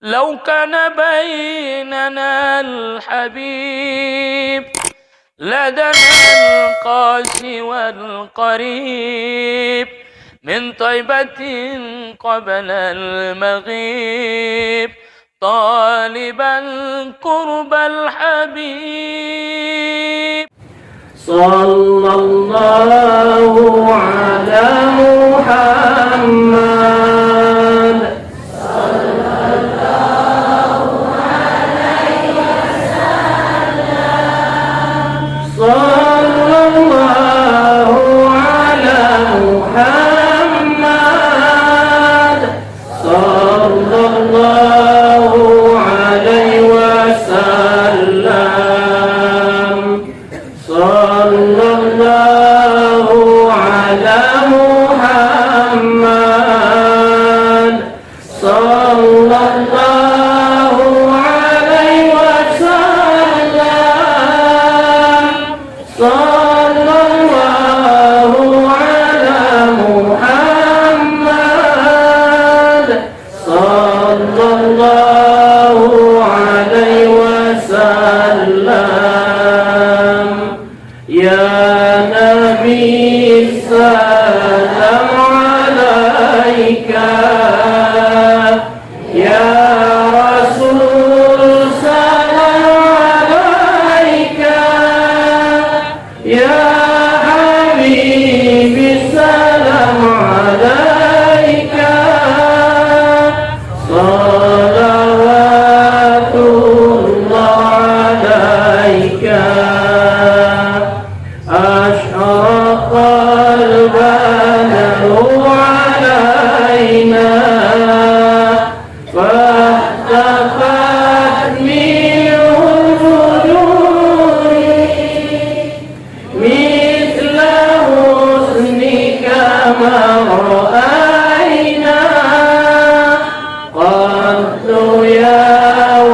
لو كان بيننا الحبيب لدنا القاسي والقريب من طيبة قبل المغيب طالبا قرب الحبيب. صلى الله على محمد صلى الله عليه وسلم. صلى الله على محمد صلى الله عليه وسلم. صلى الله على محمد صلى الله عليه وسلم. صلى الله على محمد صلى الله عليه وسلم. يا نبي السلام عليك، يا رسول سلام عليك، يا حبيبي السلام عليك. صلوات الله عليك. أشرق البدر علينا فاختفت منه الوجوه مثل حسنك ما رأينا قط يا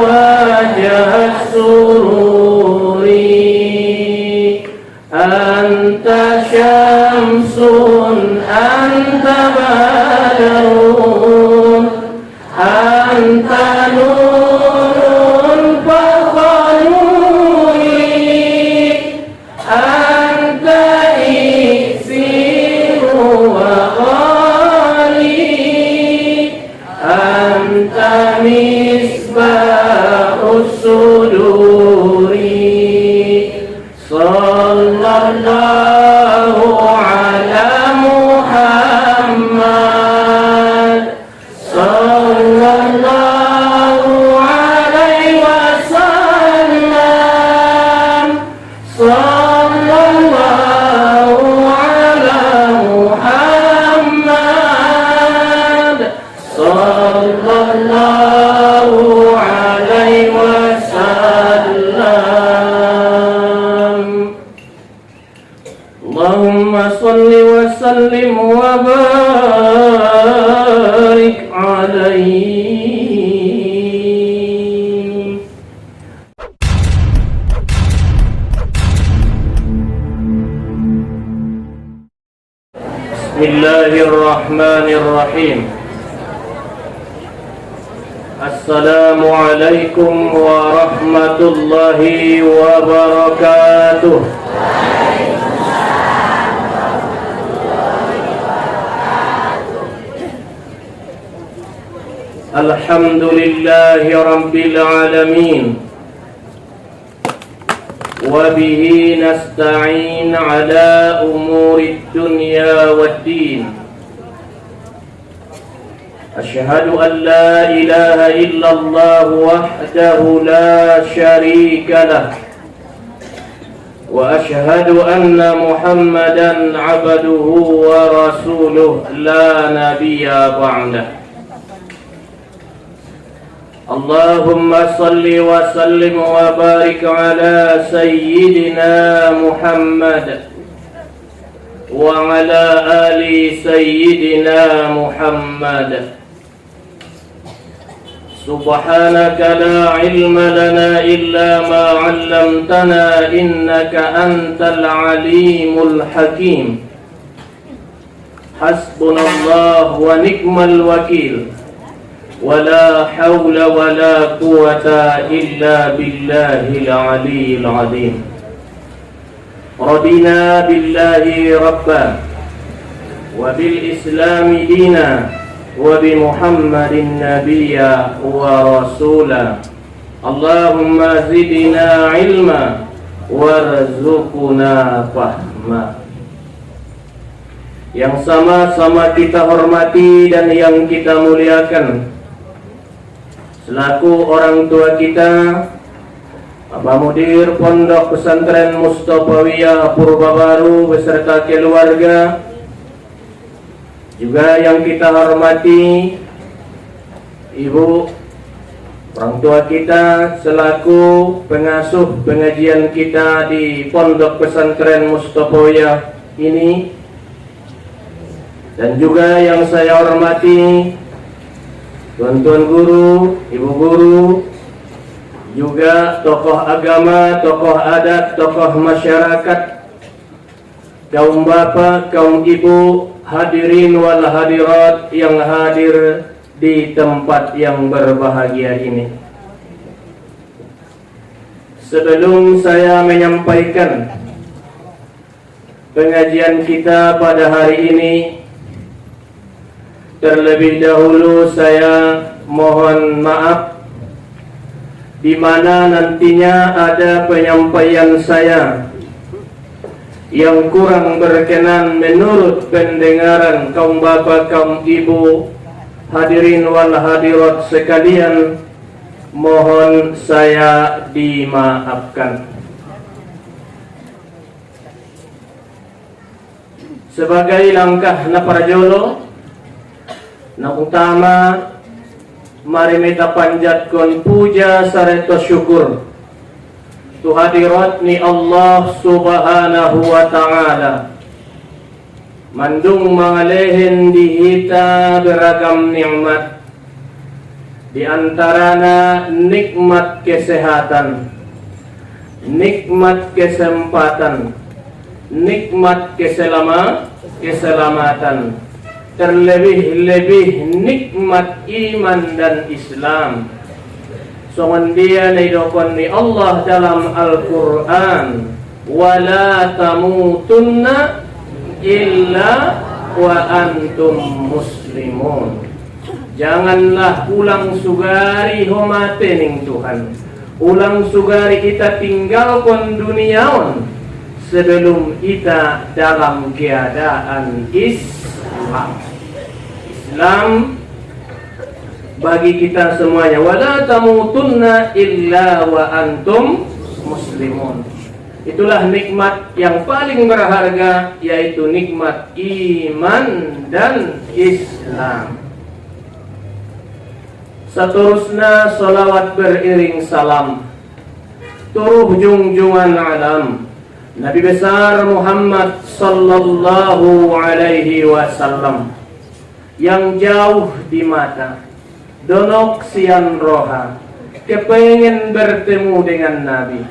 وجه السرور. أنت شمس أنت بدر أنت نور فوق نوري أنت إكسير وغالي أنت مصباح الصدور. صلى الله على محمد صلى الله عليه وسلم. صلى الله على محمد صلى الله عليه وسلم. اللهم صل وسلم وبارك عليه. بسم الله الرحمن الرحيم. السلام عليكم ورحمة الله وبركاته. الحمد لله رب العالمين وبه نستعين على أمور الدنيا والدين. أشهد أن لا إله إلا الله وحده لا شريك له وأشهد أن محمدا عبده ورسوله لا نبي بعده. اللهم صل وسلم وبارك على سيدنا محمد وعلى آل سيدنا محمد. سبحانك لا علم لنا إلا ما علمتنا إنك أنت العليم الحكيم. حسبنا الله ونعم الوكيل. ولا حول ولا قوة إلا بالله العلي العظيم. رضينا بالله ربا وبالإسلام دينا وبمحمد نبيا ورسولا. اللهم زدنا علما warzuqna fahma. Yang sama-sama kita hormati dan yang kita muliakan selaku orang tua kita, Bapak Mudir Pondok Pesantren Mustofawiyah Purbabaru beserta keluarga, juga yang kita hormati Ibu orang tua kita selaku pengasuh pengajian kita di Pondok Pesantren Mustofawiyah ini, dan juga yang saya hormati tuan-tuan guru, ibu guru, juga tokoh agama, tokoh adat, tokoh masyarakat, kaum bapak, kaum ibu, hadirin wal hadirat yang hadir di tempat yang berbahagia ini. Sebelum saya menyampaikan pengajian kita pada hari ini, terlebih dahulu saya mohon maaf di mana nantinya ada penyampaian saya yang kurang berkenan menurut pendengaran kaum bapak, kaum ibu, hadirin wal hadirat sekalian, mohon saya dimaafkan. Sebagai langkah na parjolo na utama, mari meta panjatkan puja sareta syukur tu hadirat ni Allah subhanahu wa ta'ala, mandung mangalehin dihita beragam nikmat, di antaranya nikmat kesehatan, nikmat kesempatan, nikmat keselamatan, terlebih-lebih nikmat iman dan Islam. Songan dia naidokon ni Allah dalam Al-Quran, wala tamutunna illa wa antum muslimun. Janganlah ulang sugari homatening Tuhan, ulang sugari kita tinggalkan duniaon sebelum kita dalam keadaan Islam. Islam bagi kita semuanya, wala tamutunna illa wa antum muslimun. Itulah nikmat yang paling berharga, yaitu nikmat iman dan Islam. Seterusnya salawat beriring salam turuh junjungan alam Nabi besar Muhammad sallallahu alaihi wasallam, yang jauh di mata, donok sian roha, kepengen bertemu dengan Nabi,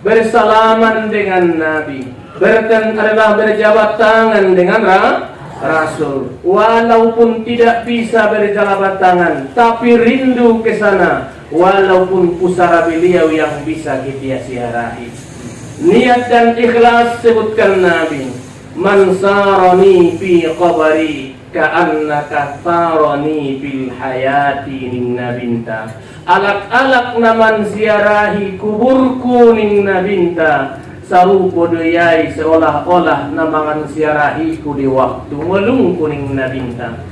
bersalaman dengan Nabi, berjabat tangan dengan Rasul. Walaupun tidak bisa berjabat tangan, tapi rindu ke sana, walaupun pusara beliau yang bisa kita siarahi. Niat dan ikhlas sebutkan Nabi, man sarani fi qabri ka'annaka tarani bil hayati ning nabinta. Alak-alak naman siarahi kuburku ning nabinta, sarupo doyai seolah-olah namangan siarahiku di waktu melungku ning nabinta.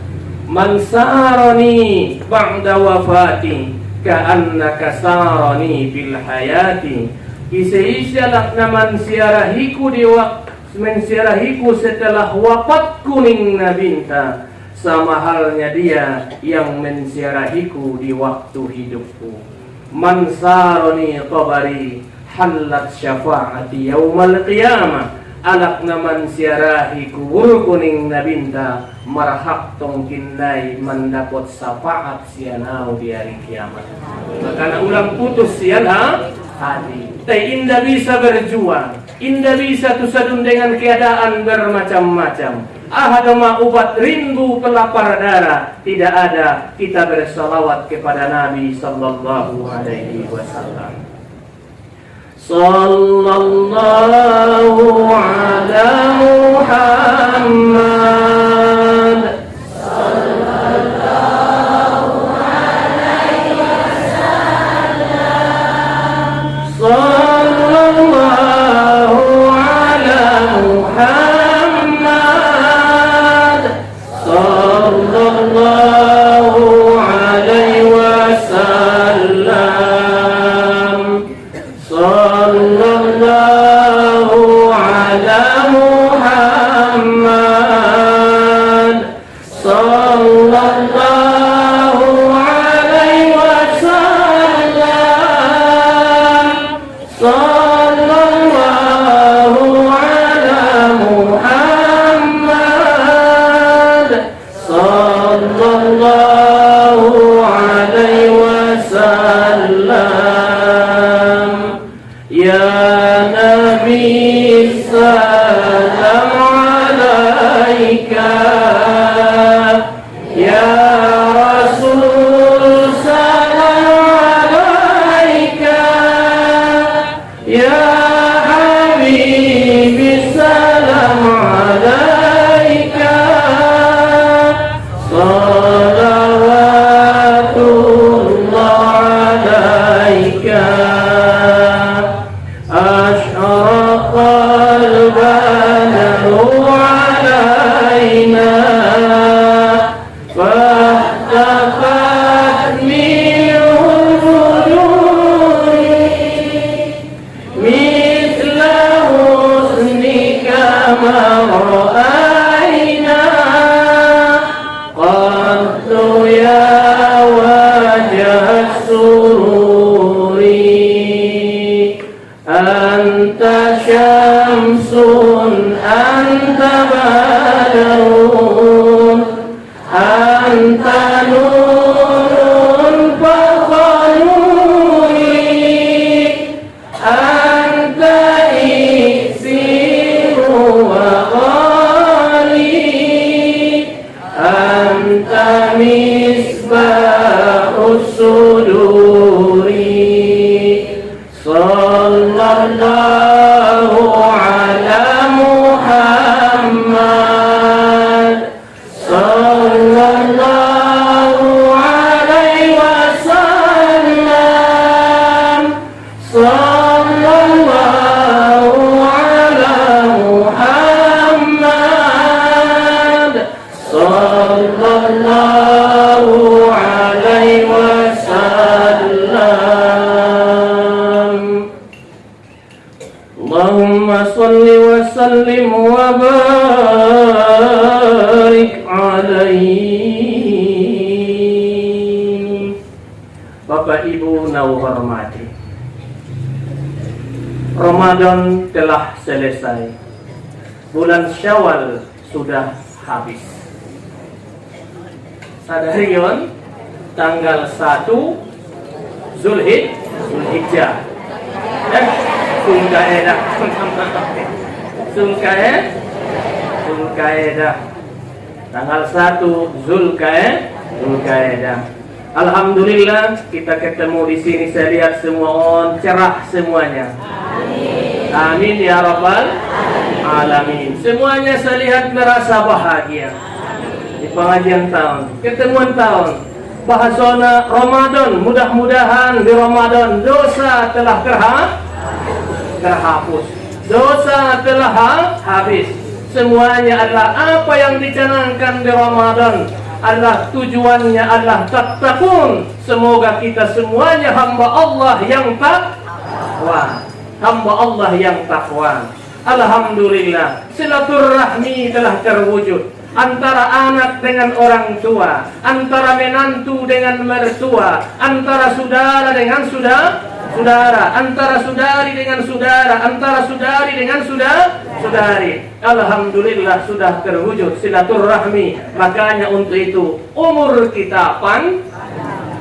Man sarani ba'da wafati ka'annaka sarani bil hayati. Isi-isialak naman siarahiku di waktu mensiarahiku setelah wafatku ning nabinta, sama halnya dia yang mensiarahiku di waktu hidupku. Man sarani qabari halat syafaati yaumal qiyamah. Alak naman siarahi kubur kuning nabinta, marhak tong kinnai mendapot syafaat sianau di hari kiamat. Maka ulang putus sian hati. Tai indah bisa berjuang, Indah bisa tusadun dengan keadaan bermacam-macam. Ahadama ubat rindu pelapar darah. Tidak ada kita bersalawat kepada Nabi sallallahu alaihi wasallam. Sallallahu ala Muhammad. Sallallahu alaihi wasallam. Sallallahu ala Muhammad. Sallallahu alaihi wasallam. Sallallahu ala Muhammad. Sallallahu alaihi wasallam. Sallallahu ala Muhammad. Sallallahu alaihi wasallam. Ya Nabi salam alaika. Ya Rasul salam alaika. Ya Habibi salam alaika. Salawatullah alaika. أشرق البدر علينا فاختفت منه الوجوه مثل حسنك ما رأينا قد يا وجه السرور أنت شمس أنت بدر أنت نور فوق نوري أنت إكسير وغالي أنت مصباح الصدور Sallallahu ala Muhammad. Sallallahu alaihi wasallam. Sallallahu ala Muhammad. Sallallahu alaihi wasallam. Allahumma salli wa sallim wa barik alaihi. Bapak Ibu nau hormati, Ramadan telah selesai. Bulan Syawal sudah habis. Sadari yon, tanggal 1 Zulhijjah. Zulkaidah tanggal 1 Zulkaidah. Alhamdulillah kita ketemu di sini. Saya lihat semua cerah semuanya. Amin ya rabbal alamin. Semuanya saya lihat merasa bahagia di pengajian tahun, ketemuan tahun, bahasana Ramadan. Mudah-mudahan di Ramadan dosa telah terhapus, dosa telah habis. Semuanya adalah apa yang dicanangkan di Ramadan, adalah tujuannya adalah tattaqun. Semoga kita semuanya hamba Allah yang takwa, hamba Allah yang takwa. Alhamdulillah, silaturahmi telah terwujud antara anak dengan orang tua, antara menantu dengan mertua, antara saudara dengan saudara, antara saudari dengan saudara, antara saudari dengan saudari. Alhamdulillah sudah terwujud silaturahmi. Makanya untuk itu umur kita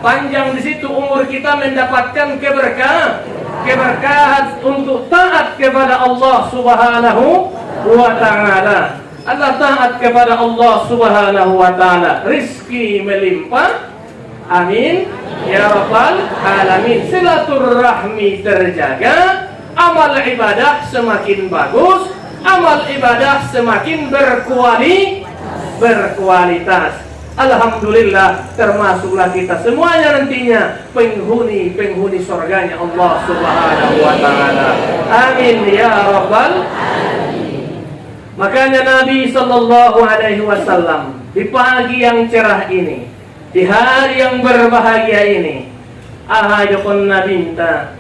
panjang, di situ umur kita mendapatkan keberkahan untuk taat kepada Allah Subhanahu wa Ta'ala. Allah taat kepada Allah Subhanahu wa Ta'ala, rizki melimpah. Amin ya rabbal alamin. Silaturahmi terjaga, amal ibadah semakin bagus, amal ibadah semakin berkualitas. Alhamdulillah, termasuklah kita semuanya nantinya penghuni surganya Allah Subhanahu wa Ta'ala. Amin ya rabbal alamin. Makanya Nabi sallallahu alaihi wasallam di pagi yang cerah ini, di hari yang berbahagia ini, ahadukun nabinta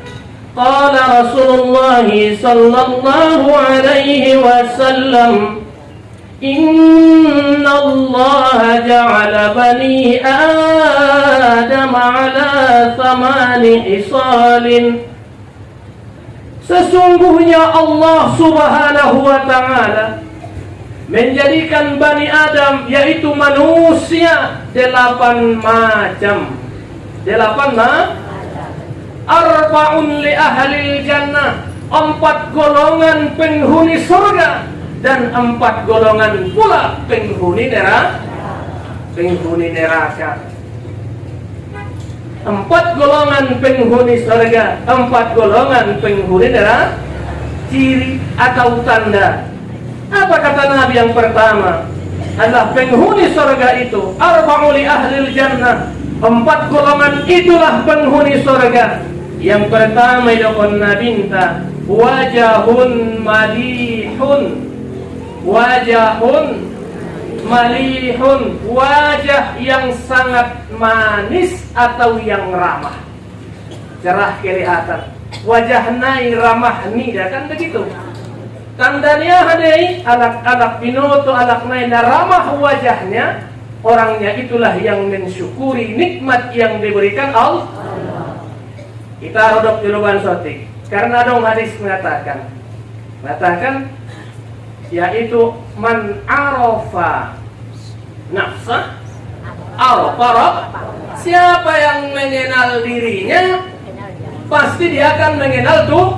qala Rasulullah sallallahu alaihi wasallam, inna Allah ja'ala bani Adam ala thamani hisalin. Sesungguhnya Allah Subhanahu wa Ta'ala menjadikan Bani Adam, yaitu manusia, 8 macam. 8 arba'un li ahlil jannah, 4 golongan penghuni surga, dan 4 golongan pula penghuni neraka. 4 golongan penghuni surga, 4 golongan penghuni neraka. Ciri atau tanda. Apa kata Nabi yang pertama? Adalah penghuni surga itu arba'u li ahlil jannah, 4 golongan itulah penghuni surga. Yang pertama yaqul nabinta wajahun malihun. Wajahun malihun, wajah yang sangat manis atau yang ramah, cerah kelihatan. Wajah nai ramah nida, kan begitu. Tandanya hadai alak binoto alak nai ramah wajahnya, orangnya itulah yang mensyukuri nikmat yang diberikan Allah. Kita rodok dulu bansotik, karena dong hadis mengatakan yaitu man arafa nafsa arafa, siapa yang mengenal dirinya pasti dia akan mengenal tuh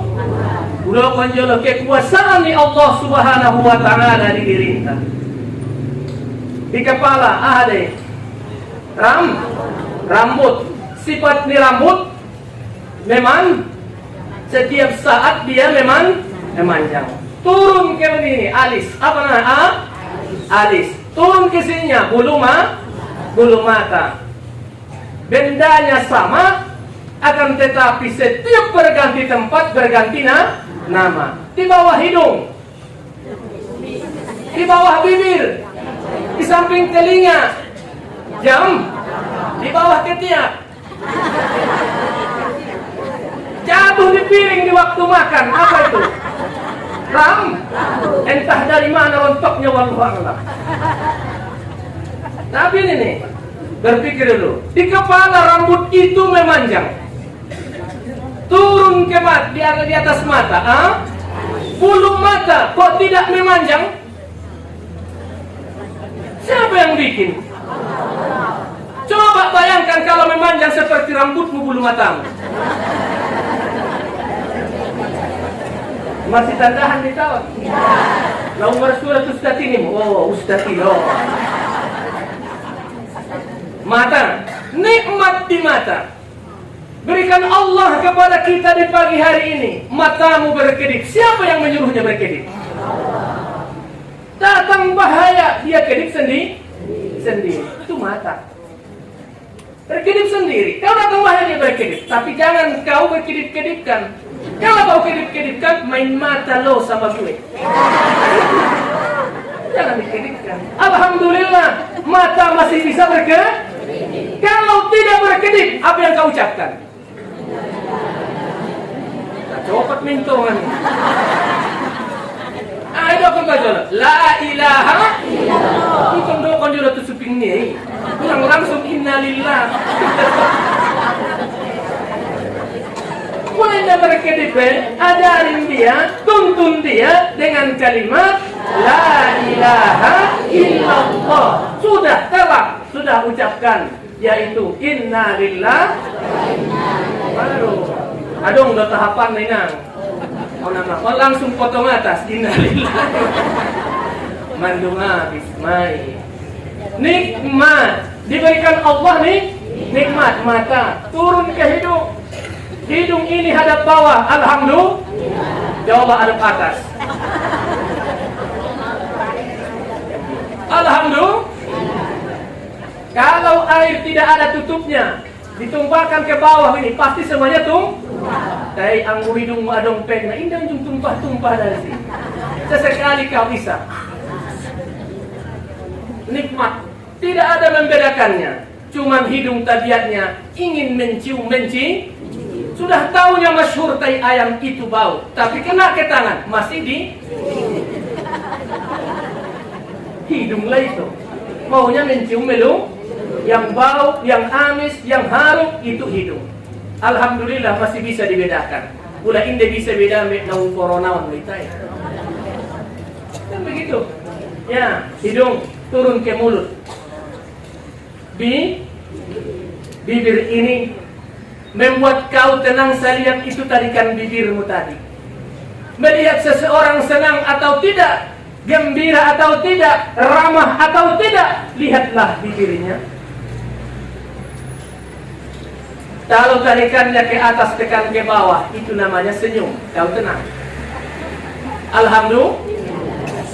udah konjol kekuasaan di Allah Subhanahu wa Ta'ala di dirinya. Di kepala ada rambut, sifat nih rambut memang setiap saat dia memang memanjang. Turun ke begini, alis. Apa namanya? Alis. Turun ke sininya, bulu mata. Bendanya sama, akan tetapi setiap berganti tempat, berganti nama. Di bawah hidung, di bawah bibir, di samping telinga, jam, di bawah ketiak. Jatuh di piring di waktu makan, apa itu? Entah dari mana rontoknya, wallahu a'lam. Tapi ini nih, berpikir dulu. Di kepala rambut itu memanjang, turun ke di atas mata. Bulu mata kok tidak memanjang? Siapa yang bikin? Coba bayangkan kalau memanjang seperti rambutmu, bulu matamu. Masih tandahan di tahun? Nah, umur surat ustaz ini. Oh, ustaz ini. Oh. Mata, nikmat di mata berikan Allah kepada kita di pagi hari ini. Matamu berkedip. Siapa yang menyuruhnya berkedip? Datang bahaya, dia kedip sendiri. Itu mata. Berkedip sendiri. Kalau datang bahaya dia berkedip. Tapi jangan kau berkedip-kedipkan. Kalau kau kedip-kedipkan, main mata lo sama gue. Jangan dikedipkan. Alhamdulillah, mata masih bisa berkedip. Kalau tidak berkedip, apa yang kau ucapkan? Copat mintongan. Ayo kau baca. La ilaha illallah. Bukan doa dia tu suping ni. Langsung innalillah. Mulai dia berkedip, ajarin dia, tuntun dia dengan kalimat La ilaha illallah. Sudah telah, sudah ucapkan, yaitu innalillah. Baru Adong udah tahapan nengang. Oh nama, oh langsung potong atas. Innalillah. Mandung habis mai. Nikmat diberikan Allah nih, nikmat mata turun ke hidung. Hidung ini hadap bawah, alhamdulillah. Coba hadap atas. Alhamdulillah. Kalau air tidak ada tutupnya, ditumpahkan ke bawah ini, pasti semuanya Tapi anggur hidungmu adong pek, nah indah jung tumpah-tumpah dari sini. Sesekali kau bisa. Nikmat, tidak ada membedakannya. Cuman hidung tabiatnya ingin mencium. Sudah tahunya masyhur tai ayam itu bau, tapi kena ke tangan, masih di hidung lah itu. Maunya mencium melu, yang bau, yang amis, yang harum itu hidung. Alhamdulillah masih bisa dibedakan. Ulah inde bisa beda naung koronawan litai. Kan begitu. Ya, hidung turun ke mulut. Bibir ini membuat kau tenang salian itu tarikan bibirmu tadi. Melihat seseorang senang atau tidak, gembira atau tidak, ramah atau tidak, lihatlah bibirnya. Kalau tarikannya ke atas, tekan ke bawah, itu namanya senyum. Kau tenang. Alhamdulillah.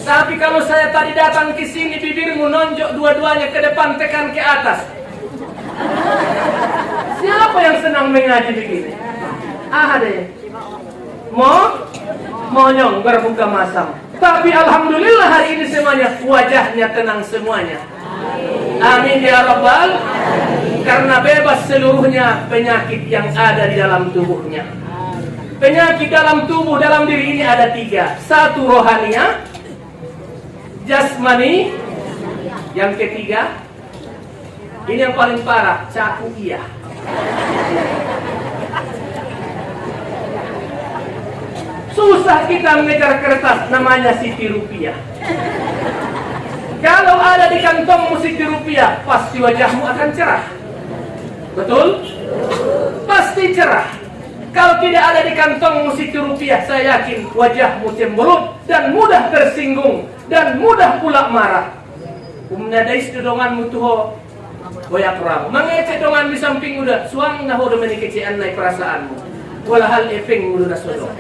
Tapi kalau saya tadi datang ke sini, bibirmu nonjok dua-duanya ke depan, tekan ke atas. Siapa yang senang mengaji begini? Ada. Monyong berbuka masam. Tapi alhamdulillah hari ini semuanya wajahnya tenang semuanya. Amin ya rabbal. Karena bebas seluruhnya penyakit yang ada di dalam tubuhnya. Penyakit dalam tubuh, dalam diri ini ada 3. 1 rohania, jasmani. Yang ketiga, ini yang paling parah, cakuiyah. Susah kita mengejar kertas, namanya Siti Rupiah. Kalau ada di kantongmu Siti Rupiah, pasti wajahmu akan cerah. Betul? Pasti cerah. Kalau tidak ada di kantongmu Siti Rupiah, saya yakin wajahmu cemberut dan mudah tersinggung dan mudah pula marah. Umnadais dodonganmu tuh boyak ram. Mangece dongan di samping udah suang nah udah menikecian naik perasaanmu. Walahal efeng udah nasodong.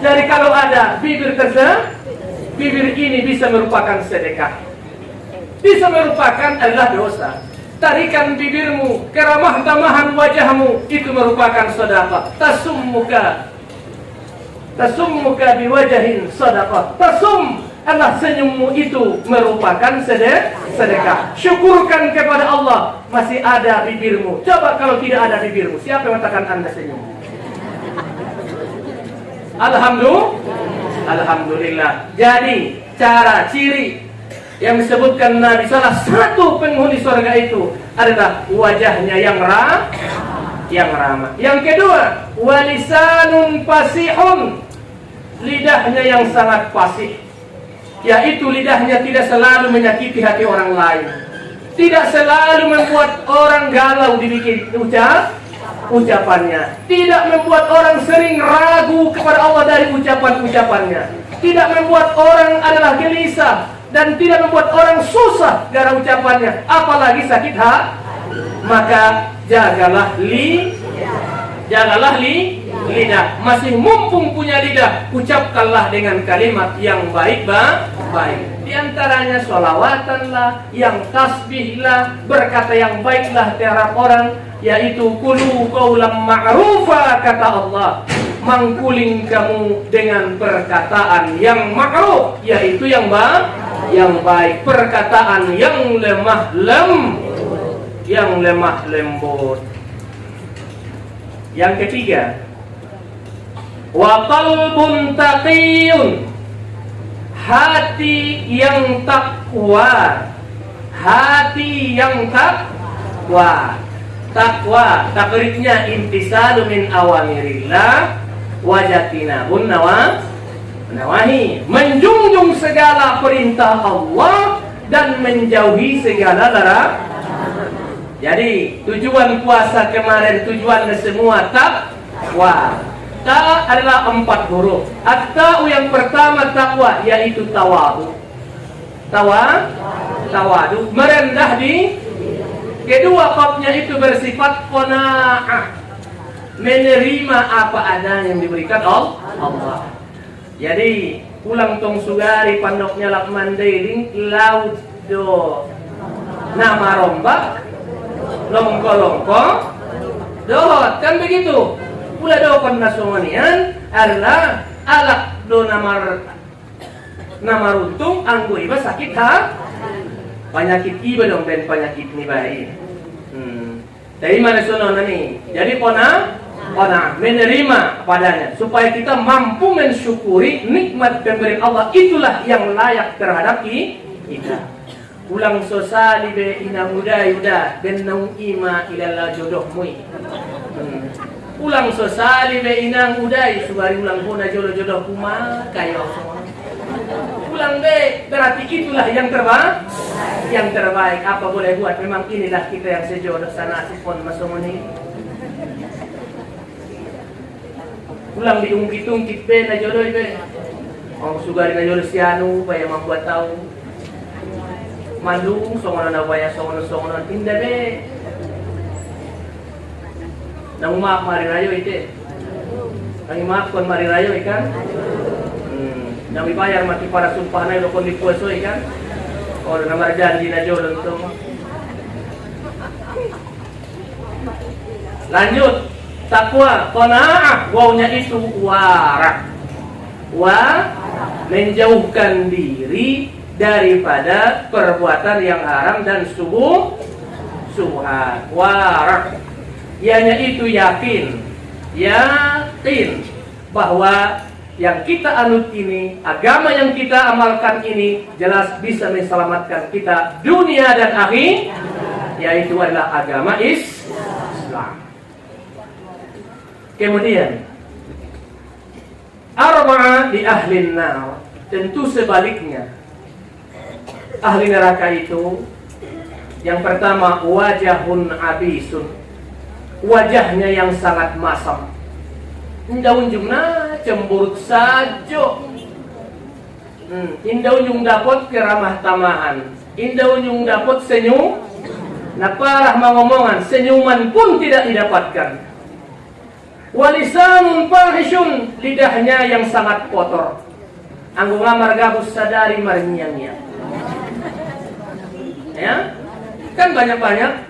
Jadi kalau ada bibir tersebut, bibir ini bisa merupakan sedekah. Bisa merupakan adalah dosa. Tarikan bibirmu, keramah tamahan wajahmu, itu merupakan sedekah. Tasummuka biwajahin sedekah. Tasum adalah senyummu itu merupakan sedekah. Syukurkan kepada Allah masih ada bibirmu. Coba kalau tidak ada bibirmu, siapa yang mengatakan Anda senyum? Alhamdulillah. Jadi cara ciri yang disebutkan Nabi, salah satu penghuni surga itu adalah wajahnya yang ramah. Yang kedua, walisanun fasihun, lidahnya yang sangat fasih, yaitu lidahnya tidak selalu menyakiti hati orang lain, tidak selalu membuat orang galau dibikin ucapannya, tidak membuat orang sering ragu kepada Allah dari ucapan-ucapannya, tidak membuat orang adalah gelisah, dan tidak membuat orang susah gara ucapannya, apalagi sakit hati. Maka jagalah lidah. Masih mumpung punya lidah, ucapkanlah dengan kalimat yang baik. Di antaranya sholawatan yang tasbihlah, berkata yang baiklah terhadap orang, yaitu qulu qaulan ma'rufa, kata Allah. Mangkuling kamu dengan perkataan yang ma'ruf, yaitu yang baik, perkataan yang lemah lembut. Yang ketiga, wa qalbun taqiyun, hati yang takwa. Takwa takrifnya intisalu min awamirillah wajatinabun nawahi, menjunjung segala perintah Allah dan menjauhi segala larangan. Jadi tujuan puasa kemarin, tujuannya semua takwa. Ta adalah 4 huruf. At-ta'u yang pertama takwa, yaitu tawadu. Tawadu, merendah di. Kedua, qafnya itu bersifat qanaah, menerima apa adanya yang diberikan Allah. Jadi pulang tong sugari pandoknya lak mandailing laut do nama rombak longko dohot, kan begitu. Pula do nasomanian adalah alak do nama runtung anggo iba sakit penyakit iba dong, dan penyakit ni baik. Dari mana sono nih? Jadi kona menerima padanya supaya kita mampu mensyukuri nikmat pemberian Allah. Itulah yang layak terhadap kita. Ulang sosali be ina muda yuda benang ima ilala jodohmu. Ulang sosali be ina udai subari ulang puna jodoh kuma kayo. Ulang be berarti itulah yang terbaik. Yang terbaik apa boleh buat, memang inilah kita yang sejodoh sana sipon masomoni. Ulang diungkit-ungkit be na jodoh be. Oh sugari na jodoh sianu baya membuat tahu. Mandung songono na baya songono tinda be. Nang maaf mari rayo ite. Nang maaf kon mari rayo ikan. Nang dibayar mati para sumpah na kon dipueso ikan. Oh nama janji na jodoh itu. Lanjut. Takwa, qanaah, wawnya itu warak. Menjauhkan diri daripada perbuatan yang haram dan subhat. Warak. Ianya itu yakin bahwa yang kita anut ini, agama yang kita amalkan ini jelas bisa menyelamatkan kita dunia dan akhirat, yaitu adalah agama Islam. Kemudian arba'ah di ahli nar, tentu sebaliknya. Ahli neraka itu yang pertama wajahun abisun, wajahnya yang sangat masam. Indah unjungna cemburut saja. Indah unjung dapat keramah tamahan, indah unjung dapat senyum. Nah parah mengomongan, senyuman pun tidak didapatkan. Walisanun fahishun, lidahnya yang sangat kotor. Anggo ngamar gabus sadari marnyanya. Ya, kan banyak-banyak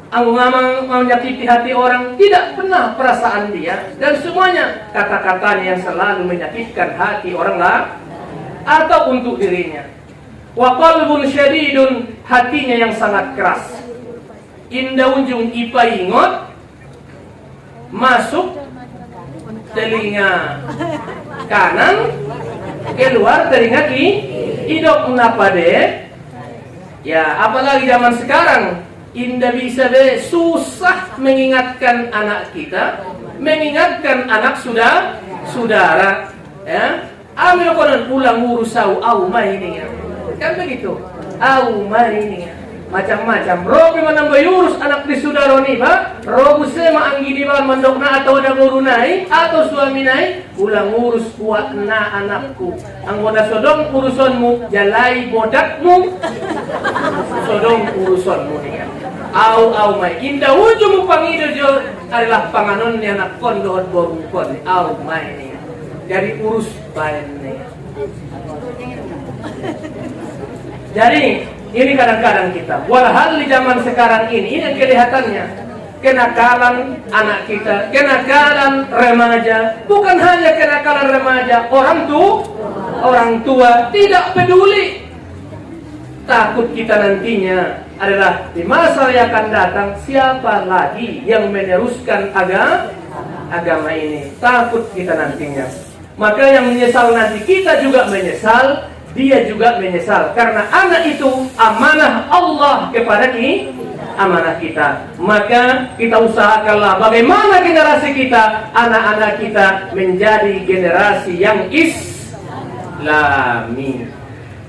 anggo ngamar menyakiti hati orang, tidak pernah perasaan dia, dan semuanya kata-katanya yang selalu menyakitkan hati orang lain atau untuk dirinya. Wa qalbun syadidun, hatinya yang sangat keras. Indah unjung ipaingot masuk telinga kanan, keluar telinga hidung napade. Ya, apalagi zaman sekarang indah bisa be susah mengingatkan anak kita, mengingatkan anak saudara, ya. Ambil konon pulang urusau au maini, kan begitu. Au maini macam-macam. Robi menambah urus anak di saudara ni, Pak. Robu sema anggi di bawah mandokna atau ada burunai atau suami nai, ulang urus kuatna anakku. Anggota sodong urusanmu, jalai bodakmu. Sodong urusanmu ni. Au mai. Indah ujung pangido jo adalah panganon ni anak kon dohot boru kon. Au mai ni. Jadi urus baik ni. Jadi ini kadang-kadang kita, walhal di zaman sekarang ini yang kelihatannya kenakalan anak kita, kenakalan remaja, bukan hanya kenakalan remaja, orang tua tidak peduli. Takut kita nantinya adalah di masa yang akan datang siapa lagi yang meneruskan agama ini. Takut kita nantinya. Maka yang menyesal nanti kita juga menyesal, dia juga menyesal, karena anak itu amanah Allah kepada amanah kita. Maka kita usahakanlah bagaimana generasi kita, anak-anak kita menjadi generasi yang islami.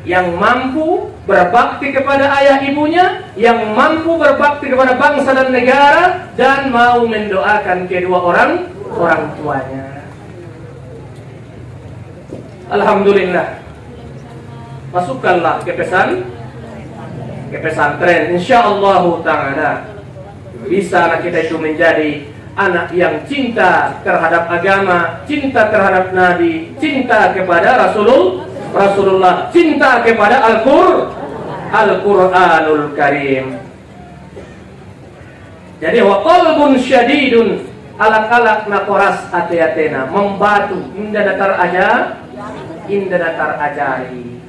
yang mampu berbakti kepada ayah ibunya, yang mampu berbakti kepada bangsa dan negara, dan mau mendoakan kedua orang tuanya. Alhamdulillah. Masukkanlah ke pesantren, insyaallah ta'ala bisa kita itu menjadi anak yang cinta terhadap agama, cinta terhadap Nabi, cinta kepada Rasulullah, cinta kepada Al-Qur'anul Karim. Jadi wa qalbun syadidun, alak-alak nakoras ate-atena, membatu inda datar ajari.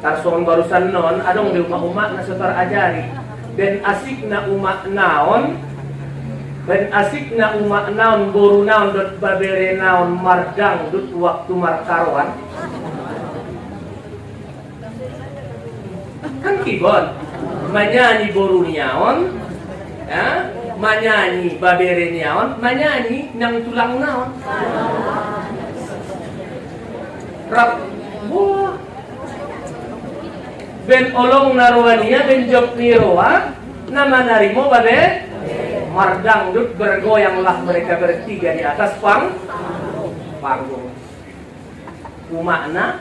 Tarson barusan non adong di umat na setar ajari. Ben asik na umat naon, boru naon dot babere naon mardang dut waktu markarwan. Kan kibon manyanyi boru niaon, ya, manyanyi babere niaon, manyanyi nang tulang naon. Rap, wah. Ben olong narwania, ben job niroa, nama narimo babe, mardang dut bergoyanglah mereka bertiga di atas panggung. Umakna,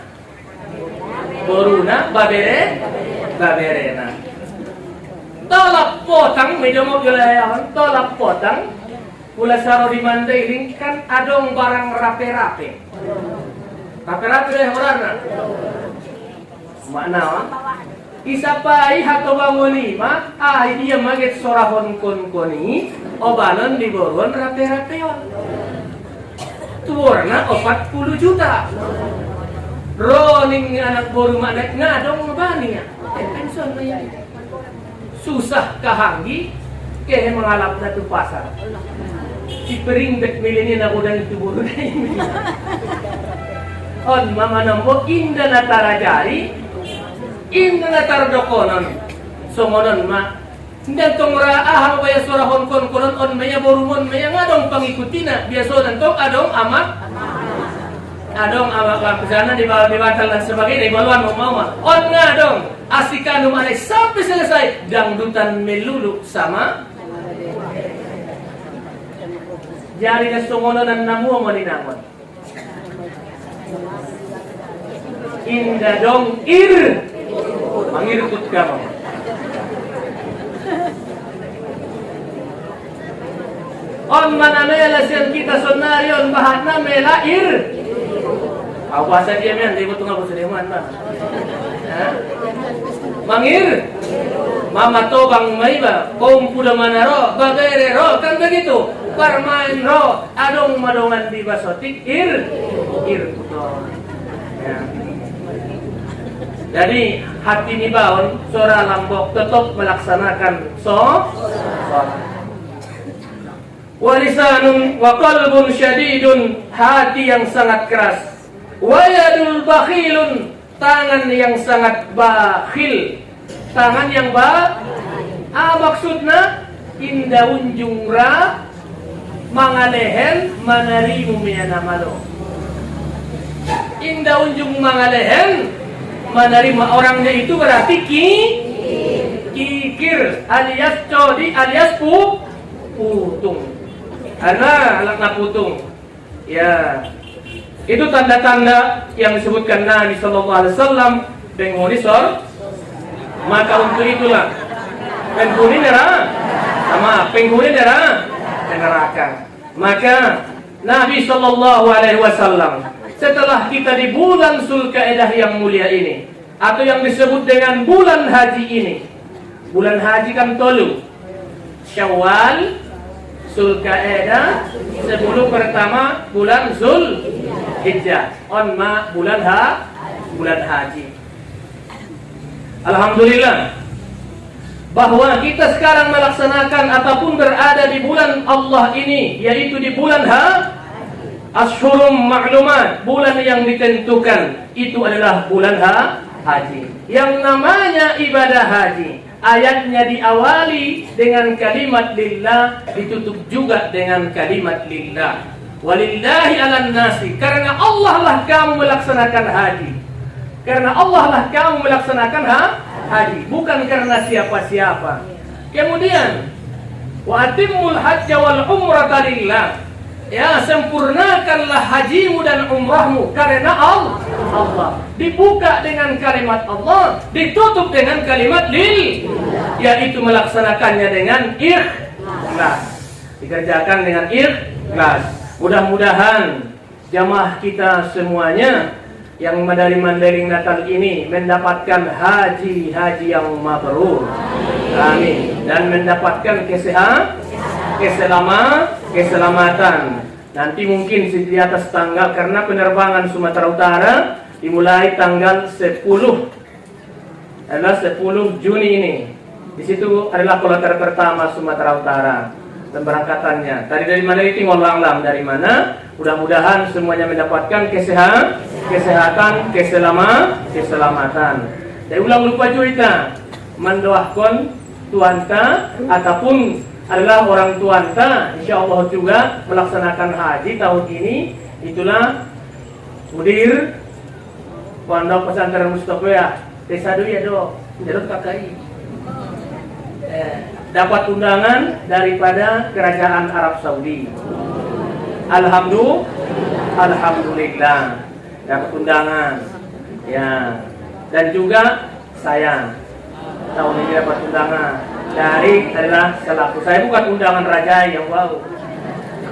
boruna, baberena. Tolak potang, medyo mo gulayawan, tolak potang, pula saro di Mandailing kan adong barang rape-rape. Rape-rape deh orangna. Makna isa pa hato banguni ma dia maget sorahon koni obanon di boron rape-rapeon tuorna 40 juta roning anak boru manek ngadong ngebani ya pensiun ya susah kahanggi kehe mengalap na tu pasar si peringbek milinin ako dan itu boru na ini on mama nampo inda natarajari inna tardokonon somonon ma ndan tong raahang waya sorahon konon on maya borumon maya ngadong pangikutina biasa nantong adong amak kesana di bawah batal dan sebagainya ibaluan mau on ngadong asikanu maneh sampai selesai dangdutan melulu sama jari na somonon dan namu maninangon inda dong mangirkut kamu. On mana mela siang kita sonarion bahatna melair. Awasa dia men di butung aku sedeman ba. Mangir. Mama tobang mai ba, kom puda manaro, bagere ro kan begitu. Permain ro, adong madongan di basotik ir puto. Ya. Jadi hati ni baon sora lambok tetap melaksanakan sholat. Walisanun wa qalbun syadidun, hati yang sangat keras. Wayadul bakhilun, tangan yang sangat bakhil. Tangan yang maksudna inda unjungra mangalehen manarimu miyanamalo. Inda unjung mangalehen menerima orangnya itu berarti kikir alias codi alias putung. Anak putung. Ya. Itu tanda-tanda yang disebutkan Nabi sallallahu alaihi wasallam pengunisor. Maka untuk itulah penghuni neraka. Maka Nabi sallallahu alaihi wasallam setelah kita di bulan Zulkaidah yang mulia ini, atau yang disebut dengan bulan haji ini, bulan haji kan tolu, Syawal, Zulkaidah, 10 pertama bulan Zulhijjah, bulan haji. Alhamdulillah bahwa kita sekarang melaksanakan ataupun berada di bulan Allah ini, yaitu di bulan Ashhurum ma'lumat, bulan yang ditentukan, itu adalah bulan haji. Yang namanya ibadah haji, ayatnya diawali dengan kalimat lillah, ditutup juga dengan kalimat lillah. Walillahi 'alan nasi, karena Allah lah kamu melaksanakan haji. Karena Allah lah kamu melaksanakan haji, bukan karena siapa-siapa. Kemudian wa atimmul hajja wal umrata lillah. Ya, sempurnakanlah hajimu dan umrahmu karena Allah. Dibuka dengan kalimat Allah, ditutup dengan kalimat lil, yaitu melaksanakannya dengan ikhlas. Dikerjakan dengan ikhlas. Mudah-mudahan jamaah kita semuanya yang dari Mandailing Natal ini mendapatkan haji yang mabrur. Amin. Dan mendapatkan keselamatan. Nanti mungkin di atas tanggal, karena penerbangan Sumatera Utara dimulai tanggal 10 Juni ini. Di situ adalah kloter pertama Sumatera Utara pemberangkatannya. Tadi dari mana itu ngolang dari mana? Mudah-mudahan semuanya mendapatkan kesehatan, keselamatan. Saya ulang lupa juga mendoakan tuanta ataupun adalah orang tuanta, insyaallah juga melaksanakan haji tahun ini. Itulah mudir Pondok Pesantren Mustofa Desa Duya Jalur KKI. Dapat undangan daripada Kerajaan Arab Saudi. Alhamdulillah dapat undangan. Ya. Dan juga saya tahun ini dapat undangan dari adalah selaku, saya bukan undangan raja yang wow.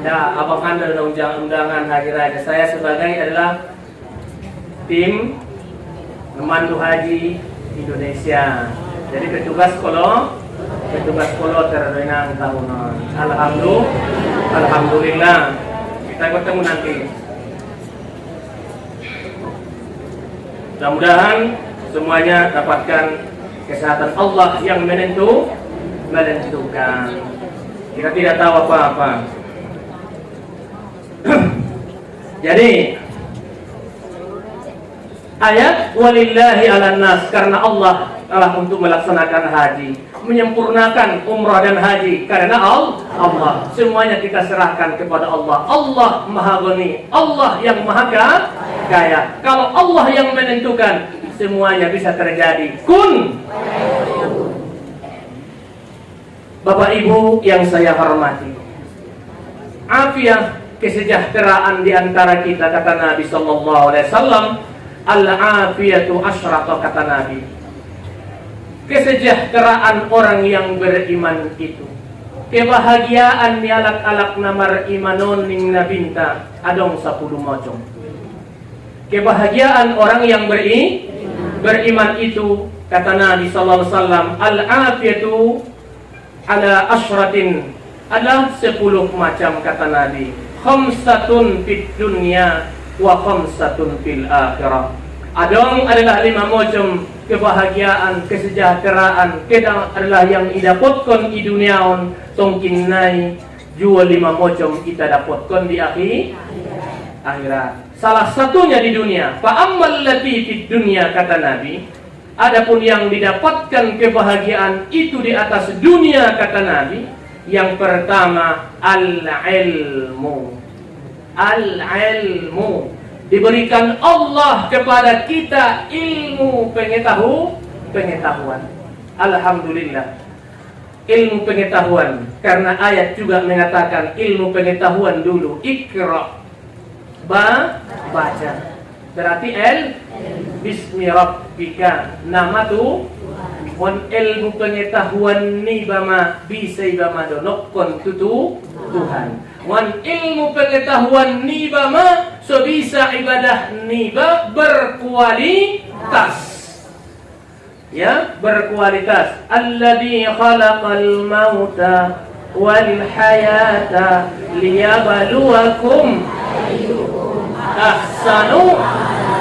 Nah, abang anda undangan haji raja. Saya sebagai adalah tim pemandu haji Indonesia. Jadi petugas kloter renang tahunan. Alhamdulillah. Kita bertemu nanti. Mudah-mudahan semuanya dapatkan kesehatan. Allah yang menentukan. Kita tidak tahu apa-apa. Jadi ayat walillahi 'alan nas, karena Allah telah untuk melaksanakan haji, menyempurnakan umrah dan haji karena Allah. Semuanya kita serahkan kepada Allah. Allah Maha Ghani, Allah yang Maha Kaya. Kalau Allah yang menentukan, semuanya bisa terjadi. Kun. Bapak Ibu yang saya hormati, afiah, kesejahteraan di antara kita, kata Nabi sallallahu alaihi wasallam, al-afiyatu asyrata, kata Nabi. Kesejahteraan orang yang beriman itu, kebahagiaan ni alak-alak namar imanon ning nabinta adong 10 mocong. Kebahagiaan orang yang beriman itu, kata Nabi sallallahu alaihi wasallam, al-afiyatu ala asyratin, ada 10 macam, kata Nabi. Khamsatun fid dunya wa khamsatun fil akhirah. Adong adalah 5 macam kebahagiaan, kesejahteraan, kedang adalah yang didapatkan di duniaon, tongkin nai jual 5 macam kita dapatkan di akhirat. Salah satunya di dunia. Fa ammal lati fid dunya, kata Nabi, adapun yang didapatkan kebahagiaan itu di atas dunia, kata Nabi, yang pertama al-ilmu. Al-ilmu, diberikan Allah kepada kita ilmu pengetahuan. Alhamdulillah, ilmu pengetahuan, karena ayat juga mengatakan ilmu pengetahuan dulu. Iqra, baca, berarti bismi rabbika, nama tu wan ilmu pengetahuan ni bama bisa bama donokon tutu Tuhan. Wan ilmu pengetahuan ni bama so bisa ibadah niba berkualitas. Ya, berkualitas. Alladzi khalaqal mauta wal hayata liyabluwakum ahsanu.